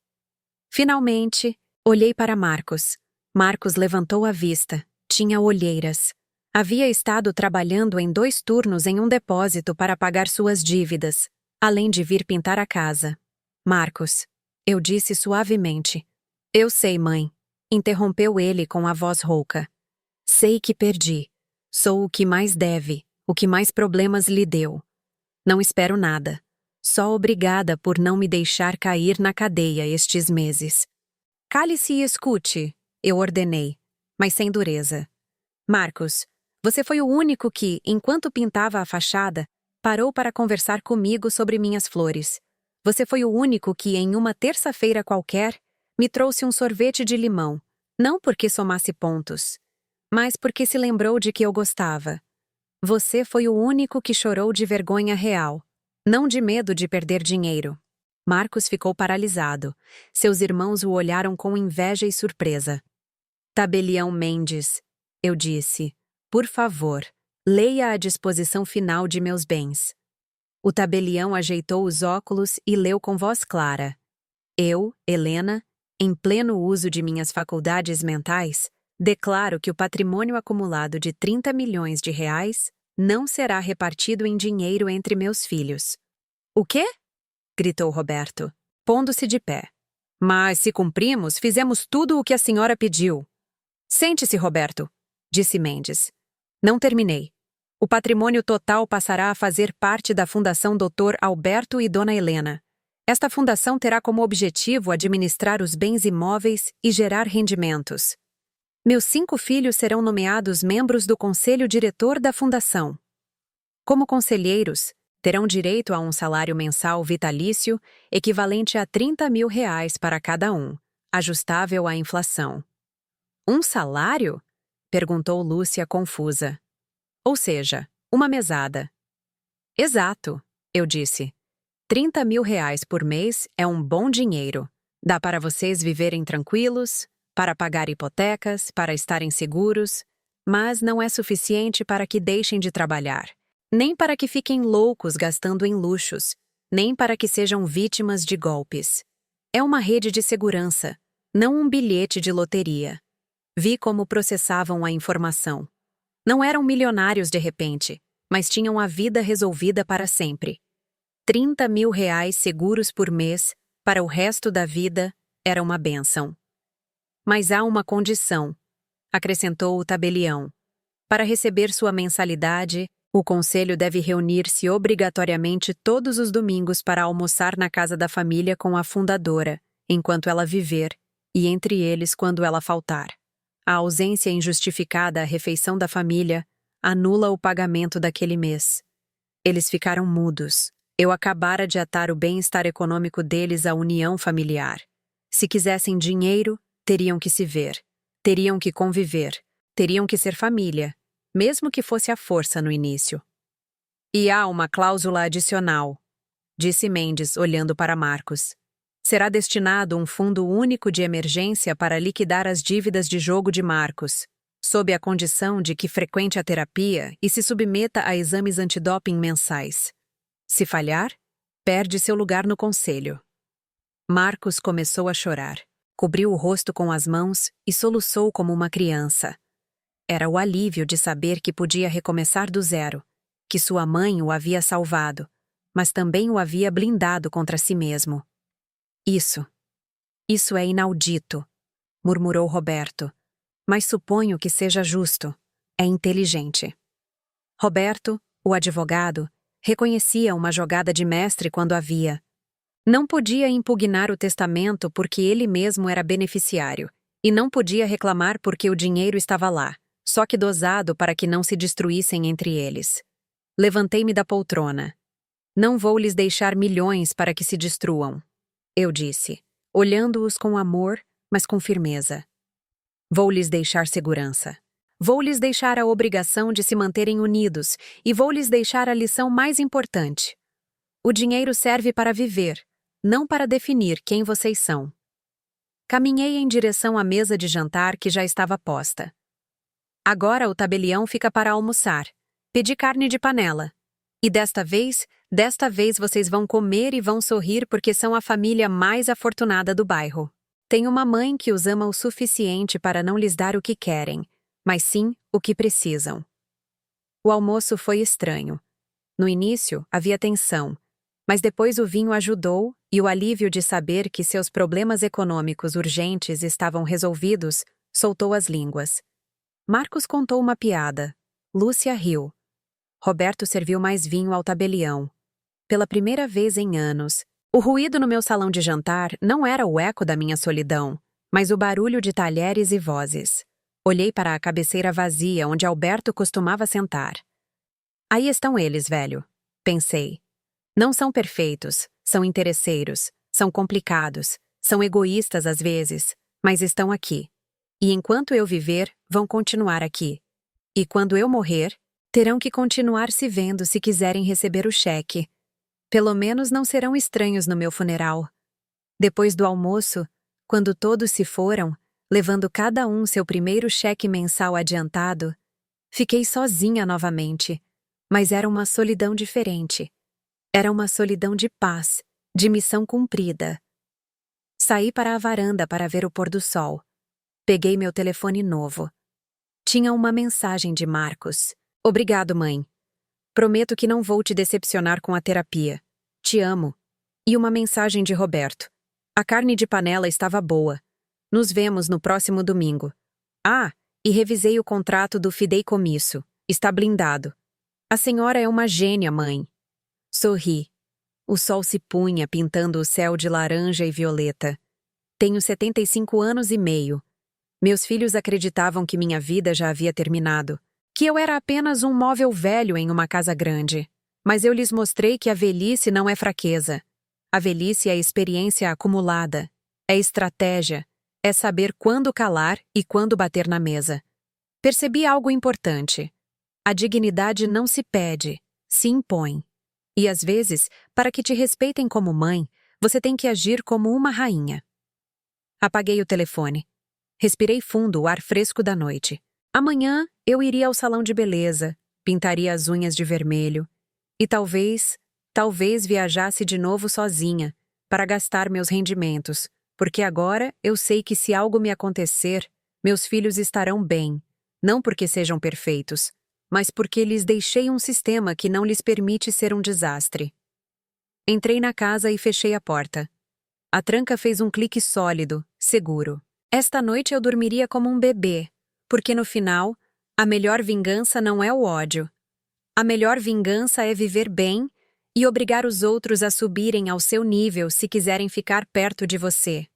S1: Finalmente, olhei para Marcos. Marcos levantou a vista. Tinha olheiras. Havia estado trabalhando em 2 turnos em um depósito para pagar suas dívidas, além de vir pintar a casa. Marcos, eu disse suavemente. Eu sei, mãe, interrompeu ele com a voz rouca. Sei que perdi. Sou o que mais deve, o que mais problemas lhe deu. Não espero nada. Só obrigada por não me deixar cair na cadeia estes meses. Cale-se e escute, eu ordenei, mas sem dureza. Marcos, você foi o único que, enquanto pintava a fachada, parou para conversar comigo sobre minhas flores. Você foi o único que, em uma terça-feira qualquer, me trouxe um sorvete de limão, não porque somasse pontos, mas porque se lembrou de que eu gostava. Você foi o único que chorou de vergonha real, não de medo de perder dinheiro. Marcos ficou paralisado. Seus irmãos o olharam com inveja e surpresa. Tabelião Mendes, eu disse, por favor, leia a disposição final de meus bens. O tabelião ajeitou os óculos e leu com voz clara. Eu, Helena, em pleno uso de minhas faculdades mentais, declaro que o patrimônio acumulado de 30 milhões de reais não será repartido em dinheiro entre meus filhos. O quê? Gritou Roberto, pondo-se de pé. Mas se cumprimos, fizemos tudo o que a senhora pediu. Sente-se, Roberto, disse Mendes. Não terminei. O patrimônio total passará a fazer parte da Fundação Dr. Alberto e Dona Helena. Esta fundação terá como objetivo administrar os bens imóveis e gerar rendimentos. Meus 5 filhos serão nomeados membros do conselho diretor da fundação. Como conselheiros, terão direito a um salário mensal vitalício equivalente a R$ 30.000 para cada um, ajustável à inflação. Um salário? Perguntou Lúcia confusa. Ou seja, uma mesada. Exato, eu disse. R$ 30.000 por mês é um bom dinheiro. Dá para vocês viverem tranquilos, para pagar hipotecas, para estarem seguros, mas não é suficiente para que deixem de trabalhar, nem para que fiquem loucos gastando em luxos, nem para que sejam vítimas de golpes. É uma rede de segurança, não um bilhete de loteria. Vi como processavam a informação. Não eram milionários de repente, mas tinham a vida resolvida para sempre. R$ 30.000 seguros por mês, para o resto da vida, era uma bênção. Mas há uma condição, acrescentou o tabelião. Para receber sua mensalidade, o conselho deve reunir-se obrigatoriamente todos os domingos para almoçar na casa da família com a fundadora, enquanto ela viver, e entre eles quando ela faltar. A ausência injustificada à refeição da família anula o pagamento daquele mês. Eles ficaram mudos. Eu acabara de atar o bem-estar econômico deles à união familiar. Se quisessem dinheiro, teriam que se ver, teriam que conviver, teriam que ser família, mesmo que fosse à força no início. E há uma cláusula adicional, disse Mendes, olhando para Marcos. Será destinado um fundo único de emergência para liquidar as dívidas de jogo de Marcos, sob a condição de que frequente a terapia e se submeta a exames antidoping mensais. Se falhar, perde seu lugar no conselho. Marcos começou a chorar. Cobriu o rosto com as mãos e soluçou como uma criança. Era o alívio de saber que podia recomeçar do zero, que sua mãe o havia salvado, mas também o havia blindado contra si mesmo. Isso é inaudito, murmurou Roberto, mas suponho que seja justo, é inteligente. Roberto, o advogado, reconhecia uma jogada de mestre quando a via. Não podia impugnar o testamento porque ele mesmo era beneficiário, e não podia reclamar porque o dinheiro estava lá, só que dosado para que não se destruíssem entre eles. Levantei-me da poltrona. Não vou lhes deixar milhões para que se destruam, eu disse, olhando-os com amor, mas com firmeza. Vou lhes deixar segurança. Vou lhes deixar a obrigação de se manterem unidos e vou lhes deixar a lição mais importante. O dinheiro serve para viver, não para definir quem vocês são. Caminhei em direção à mesa de jantar que já estava posta. Agora o tabelião fica para almoçar. Pedi carne de panela. E desta vez vocês vão comer e vão sorrir porque são a família mais afortunada do bairro. Tenho uma mãe que os ama o suficiente para não lhes dar o que querem, mas sim o que precisam. O almoço foi estranho. No início, havia tensão, mas depois o vinho ajudou e o alívio de saber que seus problemas econômicos urgentes estavam resolvidos soltou as línguas. Marcos contou uma piada. Lúcia riu. Roberto serviu mais vinho ao tabelião. Pela primeira vez em anos, o ruído no meu salão de jantar não era o eco da minha solidão, mas o barulho de talheres e vozes. Olhei para a cabeceira vazia onde Alberto costumava sentar. Aí estão eles, velho, pensei. Não são perfeitos, são interesseiros, são complicados, são egoístas às vezes, mas estão aqui. E enquanto eu viver, vão continuar aqui. E quando eu morrer, terão que continuar se vendo se quiserem receber o cheque. Pelo menos não serão estranhos no meu funeral. Depois do almoço, quando todos se foram, levando cada um seu primeiro cheque mensal adiantado, fiquei sozinha novamente, mas era uma solidão diferente. Era uma solidão de paz, de missão cumprida. Saí para a varanda para ver o pôr do sol. Peguei meu telefone novo. Tinha uma mensagem de Marcos. Obrigado, mãe. Prometo que não vou te decepcionar com a terapia. Te amo. E uma mensagem de Roberto. A carne de panela estava boa. Nos vemos no próximo domingo. Ah, e revisei o contrato do fideicomisso. Está blindado. A senhora é uma gênia, mãe. Sorri. O sol se punha pintando o céu de laranja e violeta. Tenho 75 anos e meio. Meus filhos acreditavam que minha vida já havia terminado, que eu era apenas um móvel velho em uma casa grande. Mas eu lhes mostrei que a velhice não é fraqueza. A velhice é experiência acumulada, é estratégia, é saber quando calar e quando bater na mesa. Percebi algo importante. A dignidade não se pede, se impõe. E às vezes, para que te respeitem como mãe, você tem que agir como uma rainha. Apaguei o telefone. Respirei fundo o ar fresco da noite. Amanhã eu iria ao salão de beleza, pintaria as unhas de vermelho e talvez viajasse de novo sozinha para gastar meus rendimentos, porque agora eu sei que se algo me acontecer, meus filhos estarão bem, não porque sejam perfeitos, mas porque lhes deixei um sistema que não lhes permite ser um desastre. Entrei na casa e fechei a porta. A tranca fez um clique sólido, seguro. Esta noite eu dormiria como um bebê, porque no final, a melhor vingança não é o ódio. A melhor vingança é viver bem e obrigar os outros a subirem ao seu nível se quiserem ficar perto de você.